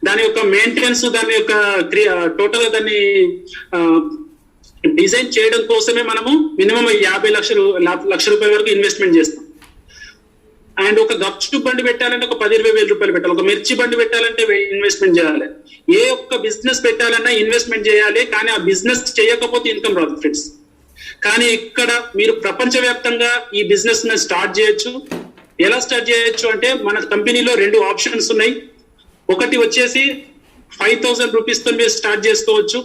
దాని యొక్క మెయింటెనెన్స్, దాని యొక్క టోటల్ గా దాన్ని డిజైన్ చేయడం కోసమే మనము మినిమం 50 లక్షల రూపాయల వరకు ఇన్వెస్ట్మెంట్ చేస్తాం. అండ్ ఒక గప్చుప్ బండి పెట్టాలంటే ఒక 10-20 వేల రూపాయలు పెట్టాలి. ఒక మిర్చి బండి పెట్టాలంటే ఇన్వెస్ట్మెంట్ చేయాలి. ఏ ఒక్క బిజినెస్ పెట్టాలన్నా ఇన్వెస్ట్మెంట్ చేయాలి. కానీ ఆ బిజినెస్ చేయకపోతే ఇన్కమ్ రాదు ఫ్రెండ్స్. కానీ ఇక్కడ మీరు ప్రపంచవ్యాప్తంగా ఈ బిజినెస్ ని స్టార్ట్ చేయొచ్చు. ఎలా స్టార్ట్ చేయొచ్చు అంటే మన కంపెనీలో 2 ఆప్షన్స్ ఉన్నాయి. ఒకటి వచ్చేసి 5,000 రూపీస్ తో మీరు స్టార్ట్ చేసుకోవచ్చు.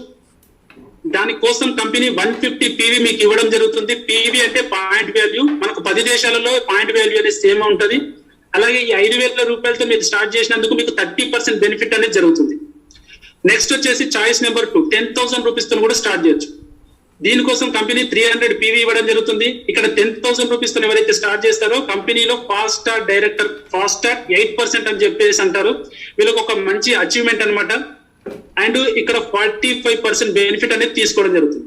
దానికోసం కంపెనీ 150 PV మీకు ఇవ్వడం జరుగుతుంది. PV అంటే పాయింట్ వాల్యూ. మనకు 10 దేశాలలో పాయింట్ వాల్యూ అనేది సేమ్ ఉంటుంది. అలాగే ఈ 5,000 రూపాయలతో మీరు స్టార్ట్ చేసినందుకు మీకు 30% బెనిఫిట్ అనేది జరుగుతుంది. నెక్స్ట్ వచ్చేసి చాయిస్ నెంబర్ 2, 10,000 రూపీస్ తో కూడా స్టార్ట్ చేయొచ్చు. దీనికోసం కంపెనీ 300 PV ఇవ్వడం జరుగుతుంది. ఇక్కడ 10,000 రూపీస్ తో ఎవరైతే స్టార్ట్ చేస్తారో కంపెనీలో fast star director, fast star 8% అని చెప్పేసి అంటారు. వీళ్ళకి ఒక మంచి అచీవ్మెంట్ అనమాట. అండ్ ఇక్కడ 45% బెనిఫిట్ అనేది తీసుకోవడం జరుగుతుంది.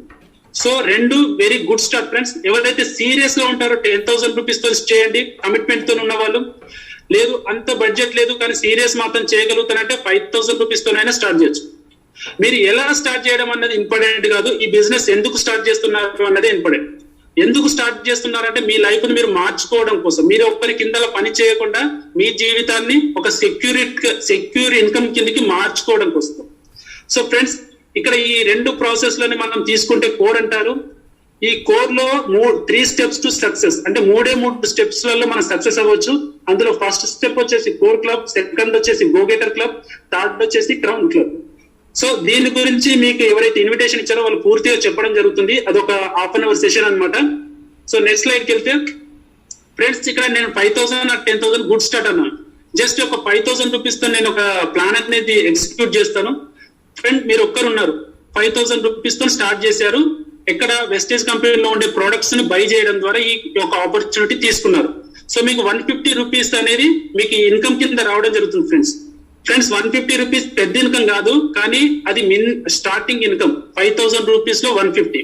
So 2 very good start friends. ఎవరైతే సీరియస్ గా ఉంటారో 10,000 రూపీస్ తో చేయండి. కమిట్మెంట్ తో ఉన్న వాళ్ళు, లేదు అంత బడ్జెట్ లేదు కానీ సీరియస్ మాత్రం చేయగలుగుతారంటే 5,000 రూపీస్ తోనైనా స్టార్ట్ చేయొచ్చు. మీరు ఎలా స్టార్ట్ చేయడం అన్నది ఇంపార్టెంట్ కాదు, ఈ బిజినెస్ ఎందుకు స్టార్ట్ చేస్తున్నారు అన్నదే ఇంపార్టెంట్. ఎందుకు స్టార్ట్ చేస్తున్నారంటే మీ లైఫ్ ని మీరు మార్చుకోవడం కోసం. మీరు ఒక్కరి కింద పని చేయకుండా మీ జీవితాన్ని ఒక సెక్యూర్ ఇన్కమ్ కిందకి మార్చుకోవడం కోసం. సో ఫ్రెండ్స్, ఇక్కడ ఈ 2 ప్రాసెస్ లని మనం తీసుకుంటే కోర్ అంటారు. ఈ కోర్ లో 3 స్టెప్స్ టు సక్సెస్. అంటే 3 స్టెప్స్ లలో మనం సక్సెస్ అవ్వచ్చు. అందులో ఫస్ట్ స్టెప్ వచ్చేసి కోర్ క్లబ్, సెకండ్ వచ్చేసి గో గెటర్ క్లబ్, థర్డ్ వచ్చేసి క్రౌన్ క్లబ్. సో దీని గురించి మీకు ఎవరైతే ఇన్విటేషన్ ఇచ్చారో వాళ్ళు పూర్తిగా చెప్పడం జరుగుతుంది. అదొక హాఫ్ అన్ అవర్ సెషన్ అనమాట. సో నెక్స్ట్ స్లైడ్కి వెళ్తే ఫ్రెండ్స్, ఇక్కడ నేను 5,000 or 10,000 గుడ్ స్టార్ట్ అన్నాను. జస్ట్ ఒక 5,000 రూపీస్ తో నేను ఒక ప్లాన్ అనేది ఎగ్జిక్యూట్ చేస్తాను. ఫ్రెండ్, మీరు ఒక్కరు ఉన్నారు, 5,000 రూపీస్ తో స్టార్ట్ చేశారు. ఎక్కడ వెస్టేజ్ కంపెనీలో ఉండే ప్రొడక్ట్స్ ని బై చేయడం ద్వారా ఈ యొక్క ఆపర్చునిటీ తీసుకున్నారు. సో మీకు 150 రూపీస్ అనేది మీకు ఇన్కమ్ కింద రావడం జరుగుతుంది ఫ్రెండ్స్. 150 రూపీస్ పెద్ద ఇన్కమ్ కాదు, కానీ అది స్టార్టింగ్ ఇన్కమ్ 5,000 రూపీస్ లో 150.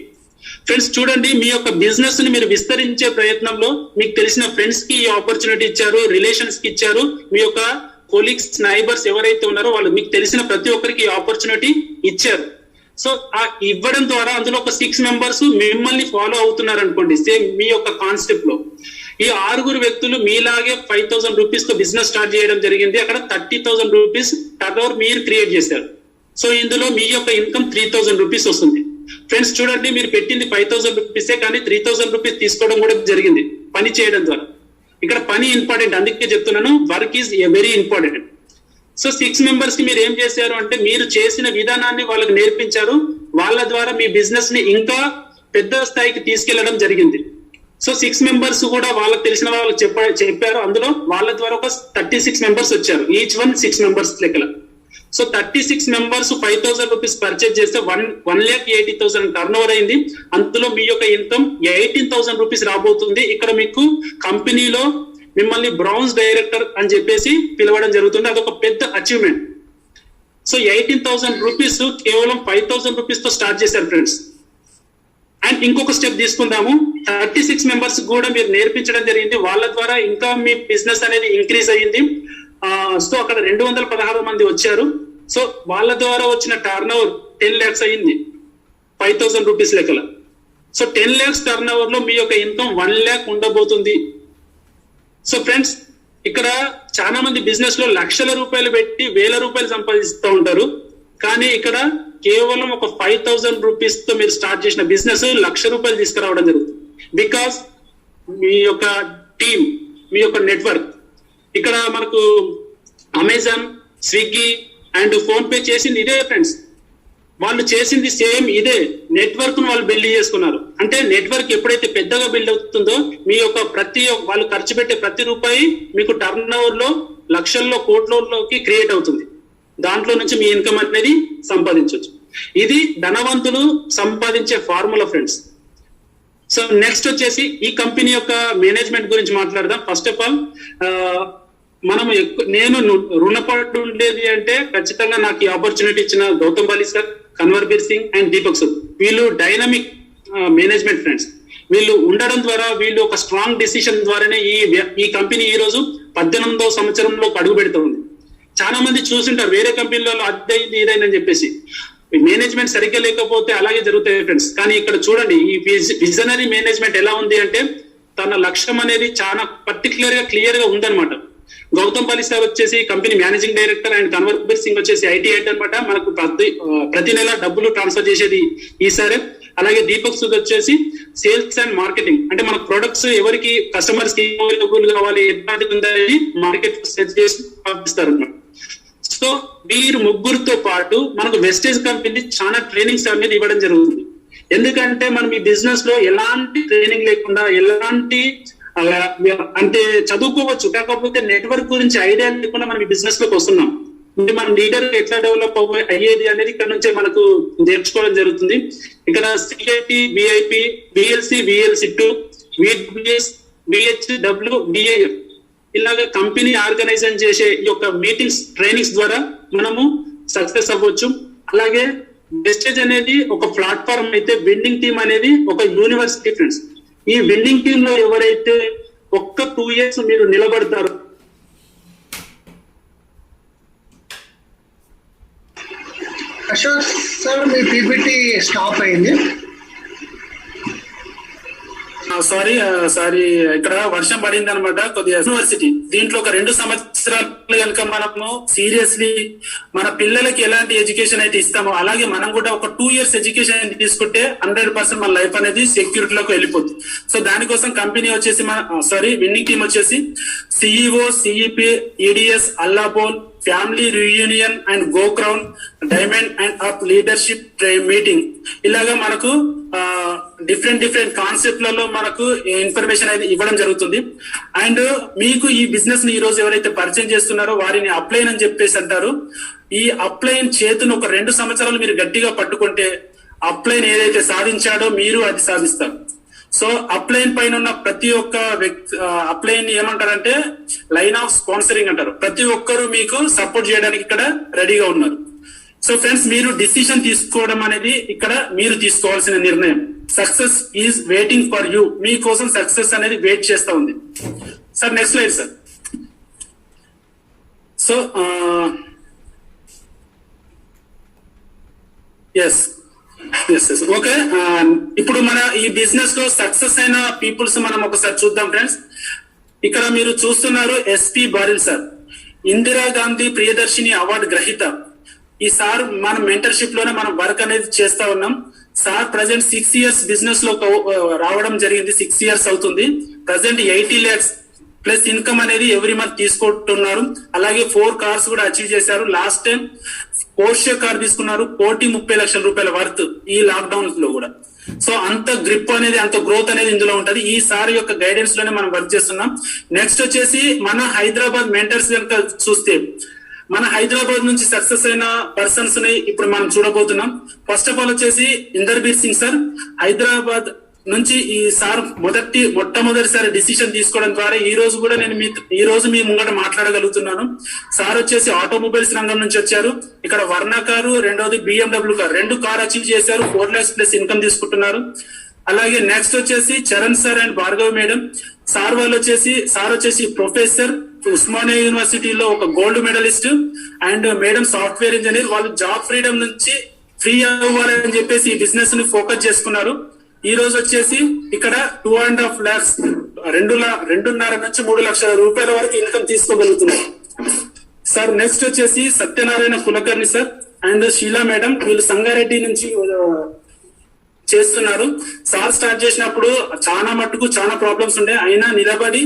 ఫ్రెండ్స్ చూడండి, మీ యొక్క బిజినెస్ ని మీరు విస్తరించే ప్రయత్నంలో మీకు తెలిసిన ఫ్రెండ్స్ కి ఈ ఆపర్చునిటీ ఇచ్చారు, రిలేషన్స్ కి ఇచ్చారు, మీ యొక్క కొలీగ్స్, నైబర్స్ ఎవరైతే ఉన్నారో వాళ్ళు మీకు తెలిసిన ప్రతి ఒక్కరికి ఈ ఆపర్చునిటీ ఇచ్చారు. సో ఆ ఇవ్వడం ద్వారా అందులో ఒక 6 మెంబర్స్ మిమ్మల్ని ఫాలో అవుతున్నారు అనుకోండి, సేమ్ మీ యొక్క కాన్సెప్ట్ లో. ఈ 6 వ్యక్తులు మీలాగే 5,000 రూపీస్ తో బిజినెస్ స్టార్ట్ చేయడం జరిగింది. అక్కడ 30,000 రూపీస్ టర్నోవర్ మీరు క్రియేట్ చేశారు. సో ఇందులో మీ యొక్క ఇన్కమ్ 3,000 రూపీస్ వస్తుంది. ఫ్రెండ్స్ చూడండి, మీరు పెట్టింది 5,000 రూపీసే, కానీ 3,000 రూపీస్ తీసుకోవడం కూడా జరిగింది పని చేయడం ద్వారా. ఇక్కడ పని ఇంపార్టెంట్, అందుకే చెప్తున్నాను, work is very important. So 6 members కి మీరు ఏం చేశారు అంటే మీరు చేసిన విధానాన్ని వాళ్ళకి నేర్పించారు. వాళ్ళ ద్వారా మీ బిజినెస్ ని ఇంకా పెద్ద స్థాయికి తీసుకెళ్లడం జరిగింది. సో 6 మెంబర్స్ కూడా వాళ్ళకి తెలిసిన వాళ్ళకి చెప్పారు. అందులో వాళ్ళ ద్వారా ఒక 36 మెంబర్స్ వచ్చారు, ఈచ్ వన్ 6 మెంబర్స్ లెక్కల. సో 36 మెంబర్స్ 5,000 రూపీస్ పర్చేజ్ చేస్తే 1,80,000 టర్న్ ఓవర్ అయింది. అందులో మీ యొక్క ఇన్కమ్ 18,000 రూపీస్ రాబోతుంది. ఇక్కడ మీకు కంపెనీలో మిమ్మల్ని బ్రౌన్స్ డైరెక్టర్ అని చెప్పేసి పిలవడం జరుగుతుంది. అదొక పెద్ద అచీవ్మెంట్. సో 18,000 రూపీస్ కేవలం 5,000 రూపీస్ తో స్టార్ట్ చేశారు ఫ్రెండ్స్. అండ్ ఇంకొక స్టెప్ తీసుకుందాము, 36 మెంబర్స్ కూడా మీరు నేర్పించడం జరిగింది. వాళ్ళ ద్వారా ఇంకా మీ బిజినెస్ అనేది ఇంక్రీజ్ అయ్యింది. సో అక్కడ 216 మంది వచ్చారు. సో వాళ్ళ ద్వారా వచ్చిన టర్న్ ఓవర్ 10 lakhs అయింది 5,000 రూపీస్ లెక్కల. సో 10 lakhs టర్న్ ఓవర్ లో మీ యొక్క ఇన్కమ్ 1 lakh ఉండబోతుంది. సో ఫ్రెండ్స్, ఇక్కడ చాలా మంది బిజినెస్ లో లక్షల రూపాయలు పెట్టి 1,000 రూపాయలు సంపాదిస్తూ ఉంటారు. కానీ ఇక్కడ కేవలం ఒక 5,000 రూపీస్ తో మీరు స్టార్ట్ చేసిన బిజినెస్ 1,00,000 రూపాయలు తీసుకురావడం జరుగుతుంది. బికాస్ మీ యొక్క టీమ్, మీ యొక్క నెట్వర్క్. ఇక్కడ మనకు Amazon, Swiggy and phone pay చేసింది ఇదే ఫ్రెండ్స్. వాళ్ళు చేసింది సేమ్ ఇదే, నెట్వర్క్ ను వాళ్ళు బిల్డ్ చేసుకున్నారు. అంటే నెట్వర్క్ ఎప్పుడైతే పెద్దగా బిల్డ్ అవుతుందో మీ యొక్క వాళ్ళు ఖర్చు పెట్టే ప్రతి రూపాయి మీకు టర్న్ ఓవర్ లో లక్షల్లో, కోట్లలోకి క్రియేట్ అవుతుంది. దాంట్లో నుంచి మీ ఇన్కమ్ అనేది సంపాదించవచ్చు. ఇది ధనవంతులు సంపాదించే ఫార్ములా ఫ్రెండ్స్. సో నెక్స్ట్ వచ్చేసి ఈ కంపెనీ యొక్క మేనేజ్మెంట్ గురించి మాట్లాడదాం. ఫస్ట్ ఆఫ్ ఆల్ నేను రుణపడి ఉండేది అంటే ఖచ్చితంగా నాకు ఈ ఆపర్చునిటీ ఇచ్చిన Gautam Bali sir, Kanwarbir Singh and Deepak sir. వీళ్ళు డైనమిక్ మేనేజ్మెంట్ ఫ్రెండ్స్. వీళ్ళు ఉండడం ద్వారా, వీళ్ళు ఒక స్ట్రాంగ్ డిసిషన్ ద్వారానే ఈ కంపెనీ ఈ రోజు 18వ సంవత్సరంలో అడుగు పెడుతుంది. చాలా మంది చూసింటారు వేరే కంపెనీలలో అదైంది ఇదైందని చెప్పేసి. మేనేజ్మెంట్ సరిగ్గా లేకపోతే అలాగే జరుగుతాయి ఫ్రెండ్స్. కానీ ఇక్కడ చూడండి, ఈ విజనరీ మేనేజ్మెంట్ ఎలా ఉంది అంటే తన లక్ష్యం అనేది చాలా పర్టికులర్ గా క్లియర్ గా ఉందన్నమాట. గౌతమ్ బాలి సార్ వచ్చేసి company managing director and Kanwarbir Singh వచ్చేసి ఐటీ హెడ్ అనమాట. మనకు ప్రతి నెల డబ్బులు ట్రాన్స్ఫర్ చేసేది ఈ సారే. అలాగే దీపక్ సూద్ వచ్చేసి సేల్స్ అండ్ మార్కెటింగ్, అంటే మన ప్రొడక్ట్స్ ఎవరికి కస్టమర్స్ కి అవైలబుల్ కావాలి, ఎట్లాంటిది ఉందని మార్కెట్ సెర్చ్ చేసి పంపిస్తారు అనమాట. సో వీరు ముగ్గురుతో పాటు మనకు వెస్టేజ్ కంపెనీ చాలా ట్రైనింగ్స్ అనేది ఇవ్వడం జరుగుతుంది. ఎందుకంటే మనం ఈ బిజినెస్ లో ఎలాంటి ట్రైనింగ్ లేకుండా, ఎలాంటి అంటే చదువుకోవచ్చు, కాకపోతే నెట్వర్క్ గురించి ఐడియా లేకుండా మనం ఈ బిజినెస్ లోకి వస్తున్నాం. మనం లీడర్ ఎట్లా డెవలప్ అయ్యేది అనేది ఇక్కడ నుంచే మనకు నేర్చుకోవడం జరుగుతుంది. ఇక్కడ సిఐటి, విఐపి, విఎల్సి, విఎల్సి2, విఎస్, విహెచ్డబ్ల్యూ, డిఐఎఫ్ ఇలాగ కంపెనీ ఆర్గనైజేషన్ చేసే ఈ యొక్క మీటింగ్స్, ట్రైనింగ్స్ ద్వారా మనము సక్సెస్ అవ్వచ్చు. అలాగే వెస్టేజ్ అనేది ఒక ప్లాట్ఫామ్ అయితే, విన్నింగ్ టీమ్ అనేది ఒక యూనివర్సిటీ ఫ్రెండ్స్. ఈ విన్నింగ్ టీమ్ లో ఎవరైతే ఒక్క 2 years మీరు నిలబడతారో, అశోక్ సార్ మీ పీపీటీ స్టాప్ అయింది. సారీ ఇక్కడ వర్షం పడింది అనమాట కొద్దిగా. యూనివర్సిటీ దీంట్లో ఒక 2 సంవత్సరాలు కనుక మనము సీరియస్లీ మన పిల్లలకి ఎలాంటి ఎడ్యుకేషన్ అయితే ఇస్తామో అలాగే మనం కూడా ఒక 2 years ఎడ్యుకేషన్ తీసుకుంటే 100% మన లైఫ్ అనేది సెక్యూరిటీలోకి వెళ్ళిపోతుంది. సో దానికోసం కంపెనీ వచ్చేసి విన్నింగ్ టీమ్ వచ్చేసి సిఇఓ, సిఇపి, ఈడిఎస్, అల్లాపోల్, family reunion and go crown, diamond and up leadership meeting ఇలాగా మనకు డిఫరెంట్ కాన్సెప్ట్లలో మనకు ఇన్ఫర్మేషన్ అనేది ఇవ్వడం జరుగుతుంది. అండ్ మీకు ఈ బిజినెస్ ని ఈ రోజు ఎవరైతే పరిచయం చేస్తున్నారో వారిని అప్లైన్ అని చెప్పేసి అంటారు. ఈ అప్లైన్ చేతును ఒక 2 సంవత్సరాలు మీరు గట్టిగా పట్టుకుంటే అప్లైన్ ఏదైతే సాధించాడో మీరు అది సాధిస్తారు. సో అప్లైన్ పైన ఉన్న ప్రతి ఒక్క వ్యక్తి, అప్లైన్ ఏమంటారంటే లైన్ ఆఫ్ స్పాన్సరింగ్ అంటారు. ప్రతి ఒక్కరు మీకు సపోర్ట్ చేయడానికి ఇక్కడ రెడీగా ఉన్నారు. సో సో ఫ్రెండ్స్, మీరు డిసిషన్ తీసుకోవడం అనేది ఇక్కడ మీరు తీసుకోవాల్సిన నిర్ణయం. Success is waiting for you. మీకోసం సక్సెస్ అనేది వెయిట్ చేస్తా ఉంది. Sir next slide sir. So yes okay, ఇప్పుడు మన ఈ బిజినెస్ లో సక్సెస్ అయిన పీపుల్స్ మనం ఒకసారి చూద్దాం ఫ్రెండ్స్. ఇక్కడ మీరు చూస్తున్నారు SP Baril sir, Indira Gandhi Priyadarshini award గ్రహీత. ఈ సార్ మన మెంటర్షిప్ లోనే మనం వర్క్ అనేది చేస్తా ఉన్నాం. సార్ ప్రజెంట్ 6 years బిజినెస్ లో రావడం జరిగింది. 6 years అవుతుంది. ప్రజెంట్ 80 lakhs ప్లస్ ఇన్కమ్ అనేది ఎవ్రీ మంత్ తీసుకుంటున్నారు. అలాగే 4 cars కూడా అచీవ్ చేశారు. లాస్ట్ టైం పోర్షే కార్ తీసుకున్నారు, 30 లక్షల రూపాయల వర్త్ ఈ లాక్డౌన్ లో కూడా. సో అంత గ్రిప్ అనేది, అంత గ్రోత్ అనేది ఇందులో ఉంటది. ఈ సార్ యొక్క గైడెన్స్ లోనే మనం వర్క్ చేస్తున్నాం. నెక్స్ట్ వచ్చేసి మన హైదరాబాద్ మెంటర్స్ కనుక చూస్తే, మన హైదరాబాద్ నుంచి సక్సెస్ అయిన పర్సన్స్ ని ఇప్పుడు మనం చూడబోతున్నాం. ఫస్ట్ ఆఫ్ ఆల్ వచ్చేసి ఇందర్బీర్ సింగ్ సార్, హైదరాబాద్ నుంచి ఈ సార్ మొట్టమొదటిసారి డిసిషన్ తీసుకోవడం ద్వారా ఈ రోజు కూడా నేను ఈ రోజు మీ ముంగట మాట్లాడగలుగుతున్నాను. సార్ వచ్చేసి ఆటోమొబైల్స్ రంగం నుంచి వచ్చారు. ఇక్కడ వర్ణ కారు, రెండోది BMW కార్, 2 కార్ అచీవ్ చేశారు. 4 lakhs ప్లస్ ఇన్కమ్ తీసుకుంటున్నారు. అలాగే నెక్స్ట్ వచ్చేసి Charan sir and Bhargav madam. Sir వచ్చేసి ప్రొఫెసర్, ఉస్మానియా యూనివర్సిటీలో ఒక gold medallist, and madam software engineer. వాళ్ళు జాబ్ ఫ్రీడమ్ నుంచి ఫ్రీ అవ్వాలని చెప్పేసి ఈ బిజినెస్ ని ఫోకస్ చేసుకున్నారు. ఈ రోజు వచ్చేసి ఇక్కడ 2.5 lakhs 2.5 నుంచి 3 లక్షల రూపాయల వరకు ఇన్కమ్ తీసుకోగలుగుతున్నారు. సార్ నెక్స్ట్ వచ్చేసి Satyanarayana Kulkarni sir and Sheela madam. వీళ్ళు సంగారెడ్డి నుంచి చేస్తున్నారు. సార్ స్టార్ట్ చేసినప్పుడు చాలా ప్రాబ్లమ్స్ ఉండే, అయినా నిలబడి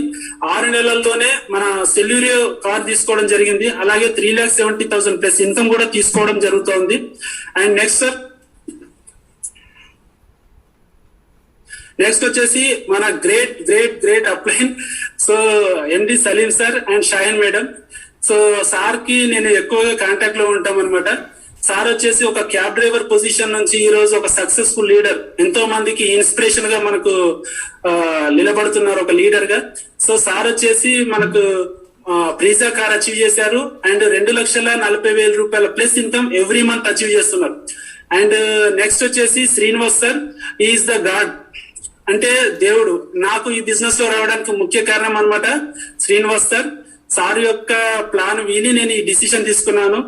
6 నెలల్లోనే మన సెల్యూరియో కార్ తీసుకోవడం జరిగింది. అలాగే 3,70,000 ప్లస్ ఇన్కమ్ కూడా తీసుకోవడం జరుగుతోంది. అండ్ నెక్స్ట్ సార్, నెక్స్ట్ వచ్చేసి మన great upline so MD Salim sir and Shayan madam. So sir కి నేను ఎక్కువగా కాంటాక్ట్ లో ఉంటాం అనమాట. సార్ వచ్చేసి ఒక క్యాబ్ డ్రైవర్ పొజిషన్ నుంచి ఈ రోజు ఒక సక్సెస్ఫుల్ లీడర్, ఎంతో మందికి ఇన్స్పిరేషన్ గా మనకు నిలబడుతున్నారు ఒక లీడర్ గా. సో సార్ వచ్చేసి మనకు బ్రీజా కార్ అచీవ్ చేశారు అండ్ 2,40,000 రూపాయల plus income every month achieve చేస్తున్నారు. అండ్ నెక్స్ట్ వచ్చేసి Srinivas sir, is the God, అంటే దేవుడు. నాకు ఈ బిజినెస్ లో రావడానికి ముఖ్య కారణం అన్నమాట శ్రీనివాస్ సార్. సార్ యొక్క ప్లాన్ విని నేను ఈ డిసిషన్ తీసుకున్నాను.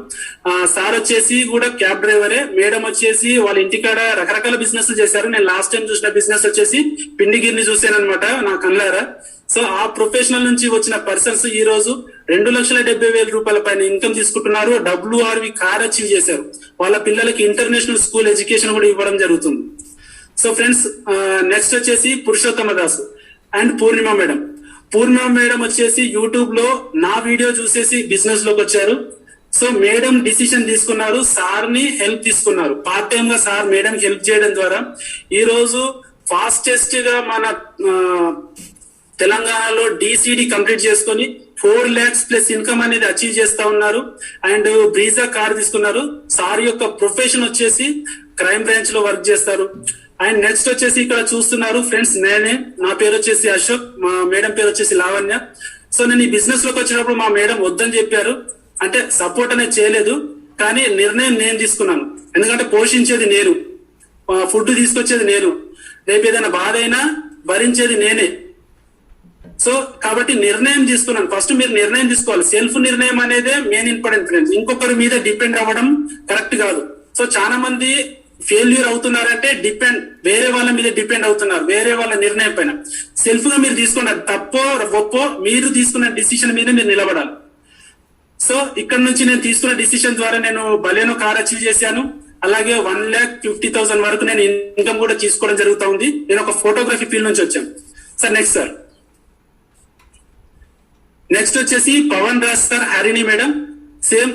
సార్ వచ్చేసి కూడా క్యాబ్ డ్రైవరే, మేడం వచ్చేసి వాళ్ళ ఇంటికాడ రకరకాల బిజినెస్ చేశారు. నేను లాస్ట్ టైం చూసిన బిజినెస్ వచ్చేసి పిండిగిరిని చూసాను అనమాట నా కళ్ళారా. సో ఆ ప్రొఫెషనల్ నుంచి వచ్చిన పర్సన్స్ ఈ రోజు 2,70,000 రూపాయల పైన ఇన్కమ్ తీసుకుంటున్నారు. WRV కార్ అచీవ్ చేశారు. వాళ్ళ పిల్లలకి ఇంటర్నేషనల్ స్కూల్ ఎడ్యుకేషన్ కూడా ఇవ్వడం జరుగుతుంది. సో ఫ్రెండ్స్, నెక్స్ట్ వచ్చేసి Purushottama Das and Purnima madam. Purnima madam వచ్చేసి యూట్యూబ్ లో నా వీడియో చూసేసి బిజినెస్ లోకి వచ్చారు. సో మేడం డిసిషన్ తీసుకున్నారు, సార్ ని హెల్ప్ తీసుకున్నారు. పార్ట్ టైమ్ గా సార్ మేడం హెల్ప్ చేయడం ద్వారా ఈ రోజు ఫాస్టెస్ట్ గా మన తెలంగాణలో DCD కంప్లీట్ చేసుకొని 4 lakhs ప్లస్ ఇన్కమ్ అనేది అచీవ్ చేస్తా ఉన్నారు. అండ్ బ్రీజా కార్ తీసుకున్నారు. సార్ యొక్క ప్రొఫెషన్ వచ్చేసి క్రైమ్ బ్రాంచ్ లో వర్క్ చేస్తారు. అండ్ నెక్స్ట్ వచ్చేసి ఇక్కడ చూస్తున్నారు ఫ్రెండ్స్, నా పేరు వచ్చేసి అశోక్, మా మేడం పేరు వచ్చేసి లావణ్య. సో నేను ఈ బిజినెస్ లోకి వచ్చినప్పుడు మా మేడం వద్దని చెప్పారు, అంటే సపోర్ట్ అనేది చేయలేదు, కానీ నిర్ణయం నేను తీసుకున్నాను. ఎందుకంటే పోషించేది నేను, ఫుడ్ తీసుకొచ్చేది నేను, రేపు ఏదైనా బాధ అయినా భరించేది నేనే. సో కాబట్టి నిర్ణయం తీసుకున్నాను. ఫస్ట్ మీరు నిర్ణయం తీసుకోవాలి. సెల్ఫ్ నిర్ణయం అనేది మెయిన్ ఇంపార్టెంట్ ఫ్రెండ్స్. ఇంకొకరి మీద డిపెండ్ అవ్వడం కరెక్ట్ కాదు. సో చాలా మంది ఫెయిల్యూర్ అవుతున్నారంటే వేరే వాళ్ళ మీద డిపెండ్ అవుతున్నారు, వేరే వాళ్ళ నిర్ణయం పైన. సెల్ఫ్ గా మీరు తీసుకున్న తప్పో ఒప్పో మీరు తీసుకున్న డిసిషన్ మీద మీరు నిలబడాలి. సో ఇక్కడ నుంచి నేను తీసుకున్న డిసిషన్ ద్వారా నేను బలేనో కార్ అచీవ్ చేశాను. అలాగే 1,50,000 వరకు నేను ఇన్కమ్ కూడా తీసుకోవడం జరుగుతూ ఉంది. నేను ఒక ఫోటోగ్రఫీ ఫీల్డ్ నుంచి వచ్చాను సార్. నెక్స్ట్ వచ్చేసి Pavan Raj sir, Harini madam. Same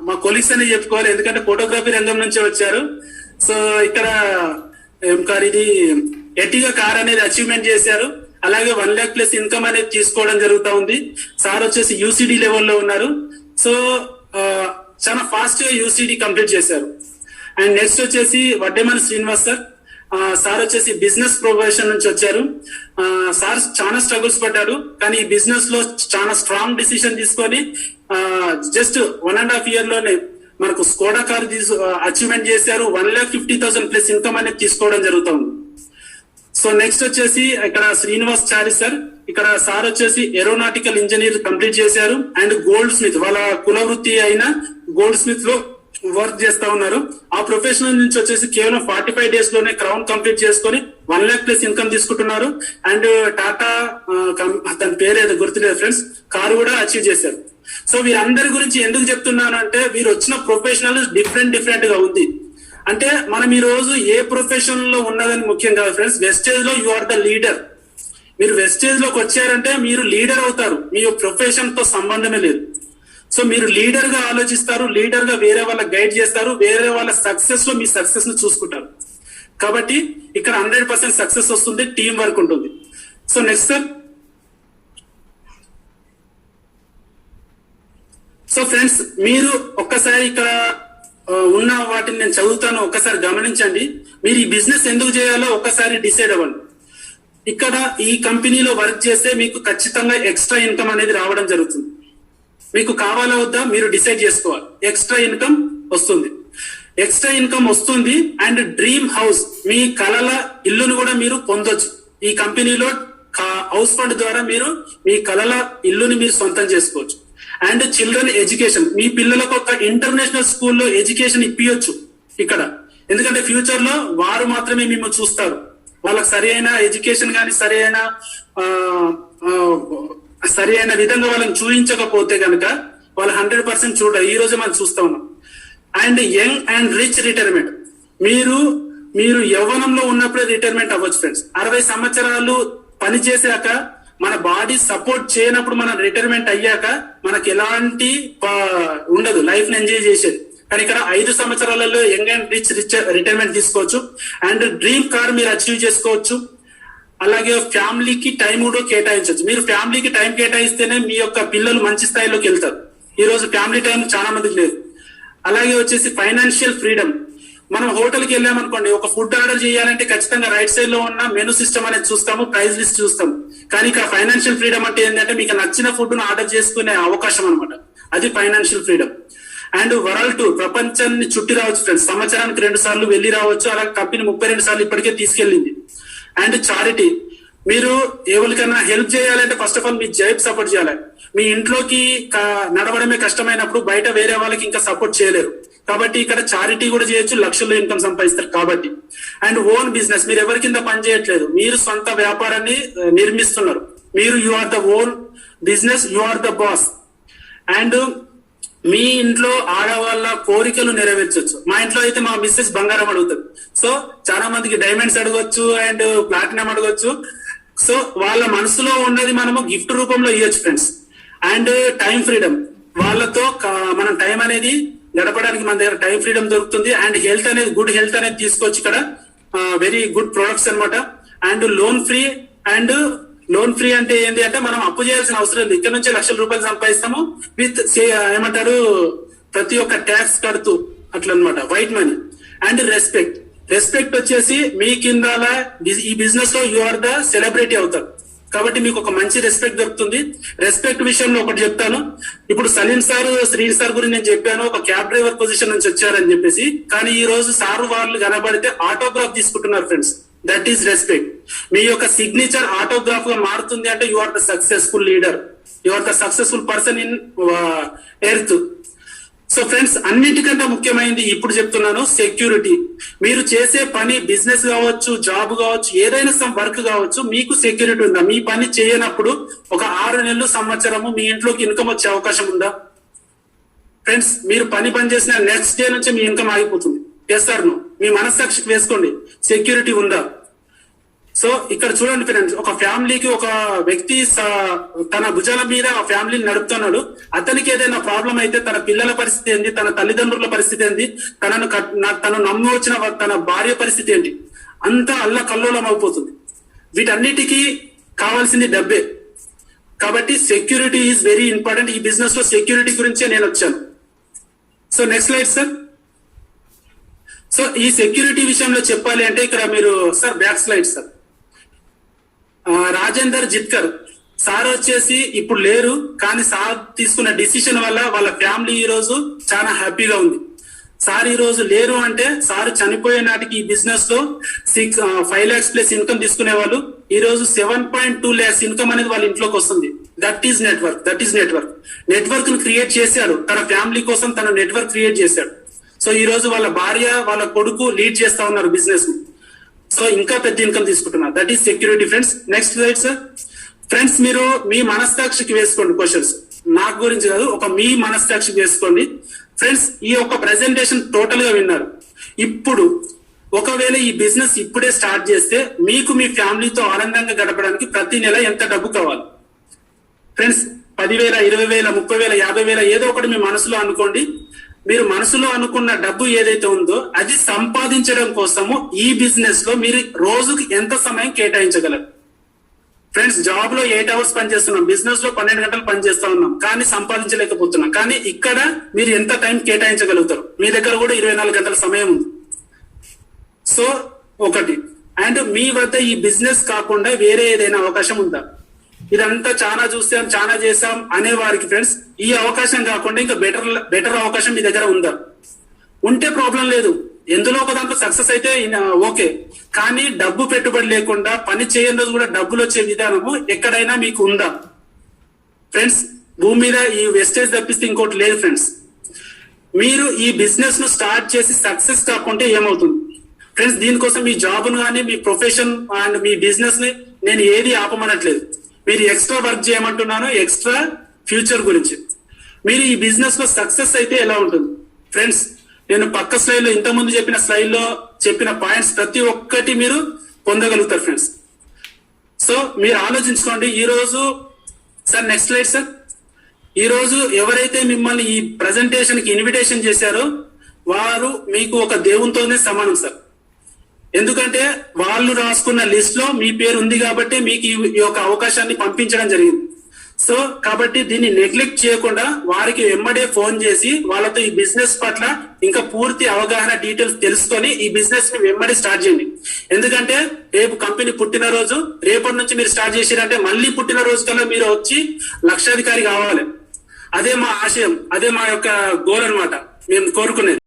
మా కొలీగ్స్ అని చెప్పుకోవాలి, ఎందుకంటే ఫోటోగ్రఫీ రంగం నుంచి వచ్చారు. సో ఇక్కడ ఇది ఎట్టిగా కార్ అనేది అచీవ్మెంట్ చేశారు. అలాగే 1 lakh ప్లస్ ఇన్కమ్ అనేది తీసుకోవడం జరుగుతూ ఉంది. సార్ వచ్చేసి UCD లెవెల్లో ఉన్నారు. సో చాలా ఫాస్ట్ గా UCD కంప్లీట్ చేశారు. అండ్ నెక్స్ట్ వచ్చేసి వడ్డేమని శ్రీనివాస్ సార్. సార్ వచ్చేసి బిజినెస్ ప్రొఫెషన్ నుంచి వచ్చారు. సార్ చాలా స్ట్రగుల్స్ పడ్డారు, కానీ ఈ బిజినెస్ లో చాలా స్ట్రాంగ్ డిసిషన్ తీసుకొని జస్ట్ 1.5 year లోనే మనకు స్కోడా కార్ అచీవ్మెంట్ చేశారు. 1,50,000 ప్లస్ ఇన్కమ్ అనేది తీసుకోవడం జరుగుతుంది. సో నెక్స్ట్ వచ్చేసి ఇక్కడ శ్రీనివాస్ చారి సార్, ఇక్కడ సార్ వచ్చేసి ఏరోనాటికల్ ఇంజనీర్ కంప్లీట్ చేశారు అండ్ గోల్డ్ స్మిత్, వాళ్ళ కులవృత్తి అయిన గోల్డ్ స్మిత్ లో వర్క్ చేస్తా ఉన్నారు. ఆ ప్రొఫెషనల్ నుంచి వచ్చేసి కేవలం 45 days లోనే క్రౌన్ కంప్లీట్ చేసుకొని 1 lakh ప్లస్ ఇన్కమ్ తీసుకుంటున్నారు. అండ్ టాటా తన పేరు గుర్తులేదు ఫ్రెండ్స్, కారు కూడా అచీవ్ చేశారు. సో వీరందరి గురించి ఎందుకు చెప్తున్నాను అంటే, వీరు వచ్చిన ప్రొఫెషనల్ డిఫరెంట్ గా ఉంది. అంటే మనం ఈ రోజు ఏ ప్రొఫెషన్ లో ఉన్నదని ముఖ్యం కాదు ఫ్రెండ్స్. వెస్టేజ్ లో యు ఆర్ ద లీడర్. మీరు వెస్టేజ్ లోకి వచ్చారంటే మీరు లీడర్ అవుతారు, మీ ప్రొఫెషన్ తో సంబంధమే లేదు. సో మీరు లీడర్ గా ఆలోచిస్తారు, లీడర్ గా వేరే వాళ్ళ గైడ్ చేస్తారు, వేరే వాళ్ళ సక్సెస్ లో మీ సక్సెస్ ను చూసుకుంటారు. కాబట్టి ఇక్కడ 100% సక్సెస్ వస్తుంది, టీం వర్క్ ఉంటుంది. So next sir. So friends, మీరు ఒక్కసారి ఇక్కడ ఉన్న వాటిని నేను చదువుతాను, ఒక్కసారి గమనించండి. మీరు ఈ బిజినెస్ ఎందుకు చేయాలో ఒక్కసారి డిసైడ్ అవ్వండి. ఇక్కడ ఈ కంపెనీలో వర్క్ చేస్తే మీకు ఖచ్చితంగా ఎక్స్ట్రా ఇన్కమ్ అనేది రావడం జరుగుతుంది. మీకు కావాలా వద్దా మీరు డిసైడ్ చేసుకోవాలి. ఎక్స్ట్రా ఇన్కమ్ వస్తుంది, ఎక్స్ట్రా ఇన్కమ్ వస్తుంది. అండ్ డ్రీమ్ హౌస్, మీ కలల ఇల్లును కూడా మీరు పొందొచ్చు. ఈ కంపెనీలో హౌస్ ఫండ్ ద్వారా మీరు మీ కలల ఇల్లుని మీరు సొంతం చేసుకోవచ్చు. అండ్ చిల్డ్రన్ ఎడ్యుకేషన్, మీ పిల్లలకు ఒక ఇంటర్నేషనల్ స్కూల్లో ఎడ్యుకేషన్ ఇప్పించచ్చు ఇక్కడ. ఎందుకంటే ఫ్యూచర్ లో వారు మాత్రమే మిమ్మల్ని చూస్తారు. వాళ్ళకి సరి అయిన ఎడ్యుకేషన్ కానీ సరి అయిన విధంగా వాళ్ళని చూపించకపోతే కనుక వాళ్ళు 100% చూడరు. ఈ రోజు మనం చూస్తా ఉన్నాం. And young and rich retirement, మీరు యవ్వనంలో ఉన్నప్పుడే రిటైర్మెంట్ అవ్వచ్చు ఫ్రెండ్స్. 60 సంవత్సరాలు పని చేశాక మన బాడీ సపోర్ట్ చేయనప్పుడు మనం రిటైర్మెంట్ అయ్యాక మనకి ఎలాంటి ఉండదు, లైఫ్ ని ఎంజాయ్ చేసేది. కానీ ఇక్కడ 5 సంవత్సరాలలో యంగ్ అండ్ రిచ్ రిటైర్మెంట్ తీసుకోవచ్చు. అండ్ డ్రీమ్ కార్ మీరు అచీవ్ చేసుకోవచ్చు. అలాగే ఫ్యామిలీకి టైం కూడా కేటాయించవచ్చు. మీరు ఫ్యామిలీకి టైం కేటాయిస్తేనే మీ యొక్క పిల్లలు మంచి స్థాయిలోకి వెళ్తారు. ఈ రోజు ఫ్యామిలీ టైం చాలా మందికి లేదు. అలాగే వచ్చేసి ఫైనాన్షియల్ ఫ్రీడమ్, మనం హోటల్కి వెళ్ళామనుకోండి, ఒక ఫుడ్ ఆర్డర్ చేయాలంటే ఖచ్చితంగా రైట్ సైడ్ లో ఉన్న మెనూ సిస్టమ్ అనేది చూస్తాము, ప్రైస్ లిస్ట్ చూస్తాము. కానీ ఇక్కడ ఫైనాన్షియల్ ఫ్రీడమ్ అంటే ఏంటంటే మీకు నచ్చిన ఫుడ్ ను ఆర్డర్ చేసుకునే అవకాశం అనమాట. అది financial freedom. And world tour, ప్రపంచాన్ని చుట్టి రావచ్చు ఫ్రెండ్స్. సంవత్సరానికి 2 సార్లు వెళ్ళి రావచ్చు. అలాగే కంపెనీ 32 సార్లు ఇప్పటికే తీసుకెళ్ళింది. అండ్ చారిటీ, మీరు ఎవరికైనా హెల్ప్ చేయాలంటే first of all me జైబ్ support చేయాలి. మీ ఇంట్లోకి నడవడమే కష్టమైనప్పుడు బయట వేరే వాళ్ళకి ఇంకా సపోర్ట్ చేయలేరు. కాబట్టి ఇక్కడ చారిటీ కూడా చేయొచ్చు, లక్షల్లో ఇన్కమ్ సంపాదిస్తారు కాబట్టి. అండ్ ఓన్ బిజినెస్, మీరు ఎవరి కింద పని చేయట్లేదు, మీరు సొంత వ్యాపారాన్ని నిర్మిస్తున్నారు. మీరు you are the own business, you are the boss. And మీ ఇంట్లో ఆడవాళ్ళ కోరికలు నెరవేర్చవచ్చు. మా ఇంట్లో అయితే మా మిస్సెస్ బంగారం అడుగుతారు. సో చాలా మందికి డైమండ్స్ అడగొచ్చు అండ్ ప్లాటినం అడగొచ్చు. సో వాళ్ళ మనసులో ఉన్నది మనము గిఫ్ట్ రూపంలో ఇవ్వచ్చు ఫ్రెండ్స్. అండ్ టైం ఫ్రీడమ్, వాళ్ళతో మనం టైం అనేది గడపడానికి మన దగ్గర టైం ఫ్రీడమ్ దొరుకుతుంది. అండ్ హెల్త్ అనేది, గుడ్ హెల్త్ అనేది తీసుకోవచ్చు ఇక్కడ. వెరీ గుడ్ ప్రొడక్ట్స్ అనమాట. And loan free. And loan free అంటే ఏంటి అంటే మనం అప్పు చేయాల్సిన అవసరం లేదు. ఇక్కడ నుంచి లక్షల రూపాయలు సంపాదిస్తాము విత్ ఏమంటారు ప్రతి ఒక్క ట్యాక్స్ కడుతూ అట్లా అనమాట. White money. And respect, respect వచ్చేసి మీ కింద ఈ బిజినెస్ లో యు ఆర్ ద సెలబ్రిటీ అవుతారు. కాబట్టి మీకు ఒక మంచి రెస్పెక్ట్ దొరుకుతుంది. రెస్పెక్ట్ విషయంలో ఒకటి చెప్తాను. ఇప్పుడు సలీం సార్, శ్రీని సార్ గురించి నేను చెప్పాను, ఒక క్యాబ్ డ్రైవర్ పొజిషన్ నుంచి వచ్చారని చెప్పేసి. కానీ ఈ రోజు సార్ వాళ్ళు కనబడితే ఆటోగ్రాఫ్ తీసుకుంటున్నారు ఫ్రెండ్స్. That is respect. మీ యొక్క సిగ్నేచర్ ఆటోగ్రాఫ్ గా మారుతుంది అంటే you are the successful leader, you are the successful person in earth. So friends, అన్నిటికంటే ముఖ్యమైనది ఇప్పుడు చెప్తున్నాను, సెక్యూరిటీ. మీరు చేసే పని బిజినెస్ కావచ్చు, జాబ్ కావచ్చు, ఏదైనా వర్క్ కావచ్చు, మీకు సెక్యూరిటీ ఉందా? మీ పని చేయనప్పుడు ఒక 6 నెలలు, సంవత్సరము మీ ఇంట్లోకి ఇన్కమ్ వచ్చే అవకాశం ఉందా ఫ్రెండ్స్? మీరు పని చేసిన నెక్స్ట్ డే నుంచి మీ ఇన్కమ్ ఆగిపోతుంది. చేస్తారు, మీ మనస్సాక్షికి వేసుకోండి, సెక్యూరిటీ ఉందా? సో ఇక్కడ చూడండి ఫ్రెండ్స్, ఒక ఫ్యామిలీకి ఒక వ్యక్తి తన భుజాల మీద ఆ ఫ్యామిలీని నడుపుతున్నాడు. అతనికి ఏదైనా ప్రాబ్లం అయితే తన పిల్లల పరిస్థితి ఏంటి, తన తల్లిదండ్రుల పరిస్థితి ఏంటి, తను నమ్మి వచ్చిన తన భార్య పరిస్థితి ఏంటి, అంతా అల్లకల్లోలం అయిపోతుంది. వీటన్నిటికీ కావాల్సింది డబ్బే. కాబట్టి సెక్యూరిటీ ఈజ్ వెరీ ఇంపార్టెంట్. ఈ బిజినెస్ లో సెక్యూరిటీ గురించే నేను వచ్చాను. So next slide sir. So ఈ సెక్యూరిటీ విషయంలో చెప్పాలి అంటే ఇక్కడ మీరు sir back slide sir. Rajender Jitkar sir వచ్చేసి ఇప్పుడు లేరు, కానీ సార్ తీసుకున్న డిసిషన్ వల్ల వాళ్ళ ఫ్యామిలీ ఈ రోజు చాలా హ్యాపీగా ఉంది. సార్ ఈ రోజు లేరు అంటే సార్ చనిపోయే నాటికి ఈ బిజినెస్ లో 5 lakhs ప్లస్ ఇన్కమ్ తీసుకునే వాళ్ళు ఈ రోజు 7.2 lakhs ఇన్కమ్ అనేది వాళ్ళ ఇంట్లోకి వస్తుంది. That is network. నెట్వర్క్ ని క్రియేట్ చేశాడు, తన ఫ్యామిలీ కోసం తన నెట్వర్క్ క్రియేట్ చేశాడు. సో ఈ రోజు వాళ్ళ భార్య వాళ్ళ కొడుకు లీడ్ చేస్తా ఉన్నారు బిజినెస్ ని. సో ఇంకా పెద్ద ఇన్కమ్ తీసుకుంటున్నారు. That is security friends. Next right sir. Friends మీరు మీ మనస్సాక్షికి వేసుకోండి క్వశ్చన్స్, నాకు గురించి కాదు, ఒక మీ మనస్సాక్షికి వేసుకోండి. ఫ్రెండ్స్ ఈ యొక్క ప్రెజెంటేషన్ టోటల్ గా విన్నారు. ఇప్పుడు ఒకవేళ ఈ బిజినెస్ ఇప్పుడే స్టార్ట్ చేస్తే మీకు మీ ఫ్యామిలీతో ఆనందంగా గడపడానికి ప్రతి నెల ఎంత డబ్బు కావాలి? ఫ్రెండ్స్ 10,000, 20,000, 30,000, 50,000 ఏదో ఒకటి మీ మనసులో అనుకోండి. మీరు మనసులో అనుకున్న డబ్బు ఏదైతే ఉందో అది సంపాదించడం కోసము ఈ బిజినెస్ లో మీరు రోజుకి ఎంత సమయం కేటాయించగలరు? ఫ్రెండ్స్ జాబ్ లో 8 hours పనిచేస్తున్నాం, బిజినెస్ లో 12 గంటలు పనిచేస్తా ఉన్నాం, కానీ సంపాదించలేకపోతున్నాం. కానీ ఇక్కడ మీరు ఎంత టైం కేటాయించగలుగుతారు? మీ దగ్గర కూడా 24 గంటల సమయం ఉంది. సో ఒకటి, అండ్ మీ వద్ద ఈ బిజినెస్ కాకుండా వేరే ఏదైనా అవకాశం ఉందా? ఇదంతా చాలా చూసాం, చాలా చేసాం అనే వారికి ఫ్రెండ్స్ ఈ అవకాశం కాకుండా ఇంకా బెటర్ అవకాశం మీ దగ్గర ఉందా? ఉంటే ప్రాబ్లం లేదు, ఎందులో ఒక దాంట్లో సక్సెస్ అయితే ఓకే. కానీ డబ్బు పెట్టుబడి లేకుండా పని చేయని రోజు కూడా డబ్బులు వచ్చే విధానము ఎక్కడైనా మీకు ఉందా? ఫ్రెండ్స్ భూమి మీద ఈ వెస్టేజ్ తప్పిస్తే ఇంకోటి లేదు ఫ్రెండ్స్. మీరు ఈ బిజినెస్ ను స్టార్ట్ చేసి సక్సెస్ కాకుంటే ఏమవుతుంది? ఫ్రెండ్స్ దీనికోసం మీ జాబ్ ను కానీ మీ ప్రొఫెషన్ అండ్ మీ బిజినెస్ ని నేను ఏది ఆపమనట్లేదు. మీరు ఎక్స్ట్రా వర్క్ చేయమంటున్నాను, ఎక్స్ట్రా ఫ్యూచర్ గురించి. మీరు ఈ బిజినెస్ లో సక్సెస్ అయితే ఎలా ఉంటుంది? ఫ్రెండ్స్ నేను పక్క స్లైడ్ లో ఇంతకుముందు చెప్పిన స్లైడ్ లో చెప్పిన పాయింట్స్ ప్రతి ఒక్కటి మీరు పొందగలుగుతారు ఫ్రెండ్స్. సో మీరు ఆలోచించుకోండి. ఈ రోజు సార్ నెక్స్ట్ స్లైడ్ సార్. ఈ రోజు ఎవరైతే మిమ్మల్ని ఈ ప్రెజెంటేషన్ కి ఇన్విటేషన్ చేశారో వారు మీకు ఒక దేవునితోనే సమానం సార్. ఎందుకంటే వాళ్ళు రాసుకున్న లిస్ట్ లో మీ పేరు ఉంది కాబట్టి మీకు ఈ యొక్క అవకాశాన్ని పంపించడం జరిగింది. సో కాబట్టి దీన్ని నెగ్లెక్ట్ చేయకుండా వారికి వెంబడే ఫోన్ చేసి వాళ్ళతో ఈ బిజినెస్ పట్ల ఇంకా పూర్తి అవగాహన డీటెయిల్స్ తెలుసుకొని ఈ బిజినెస్ ని వెంబడి స్టార్ట్ చేయండి. ఎందుకంటే రేపు కంపెనీ పుట్టినరోజు, రేపటి నుంచి మీరు స్టార్ట్ చేసిరంటే మళ్ళీ పుట్టినరోజు కల్లా మీరు వచ్చి లక్షాధికారి కావాలి. అదే మా ఆశయం, అదే మా యొక్క గోల్ అన్నమాట, మేము కోరుకునేది.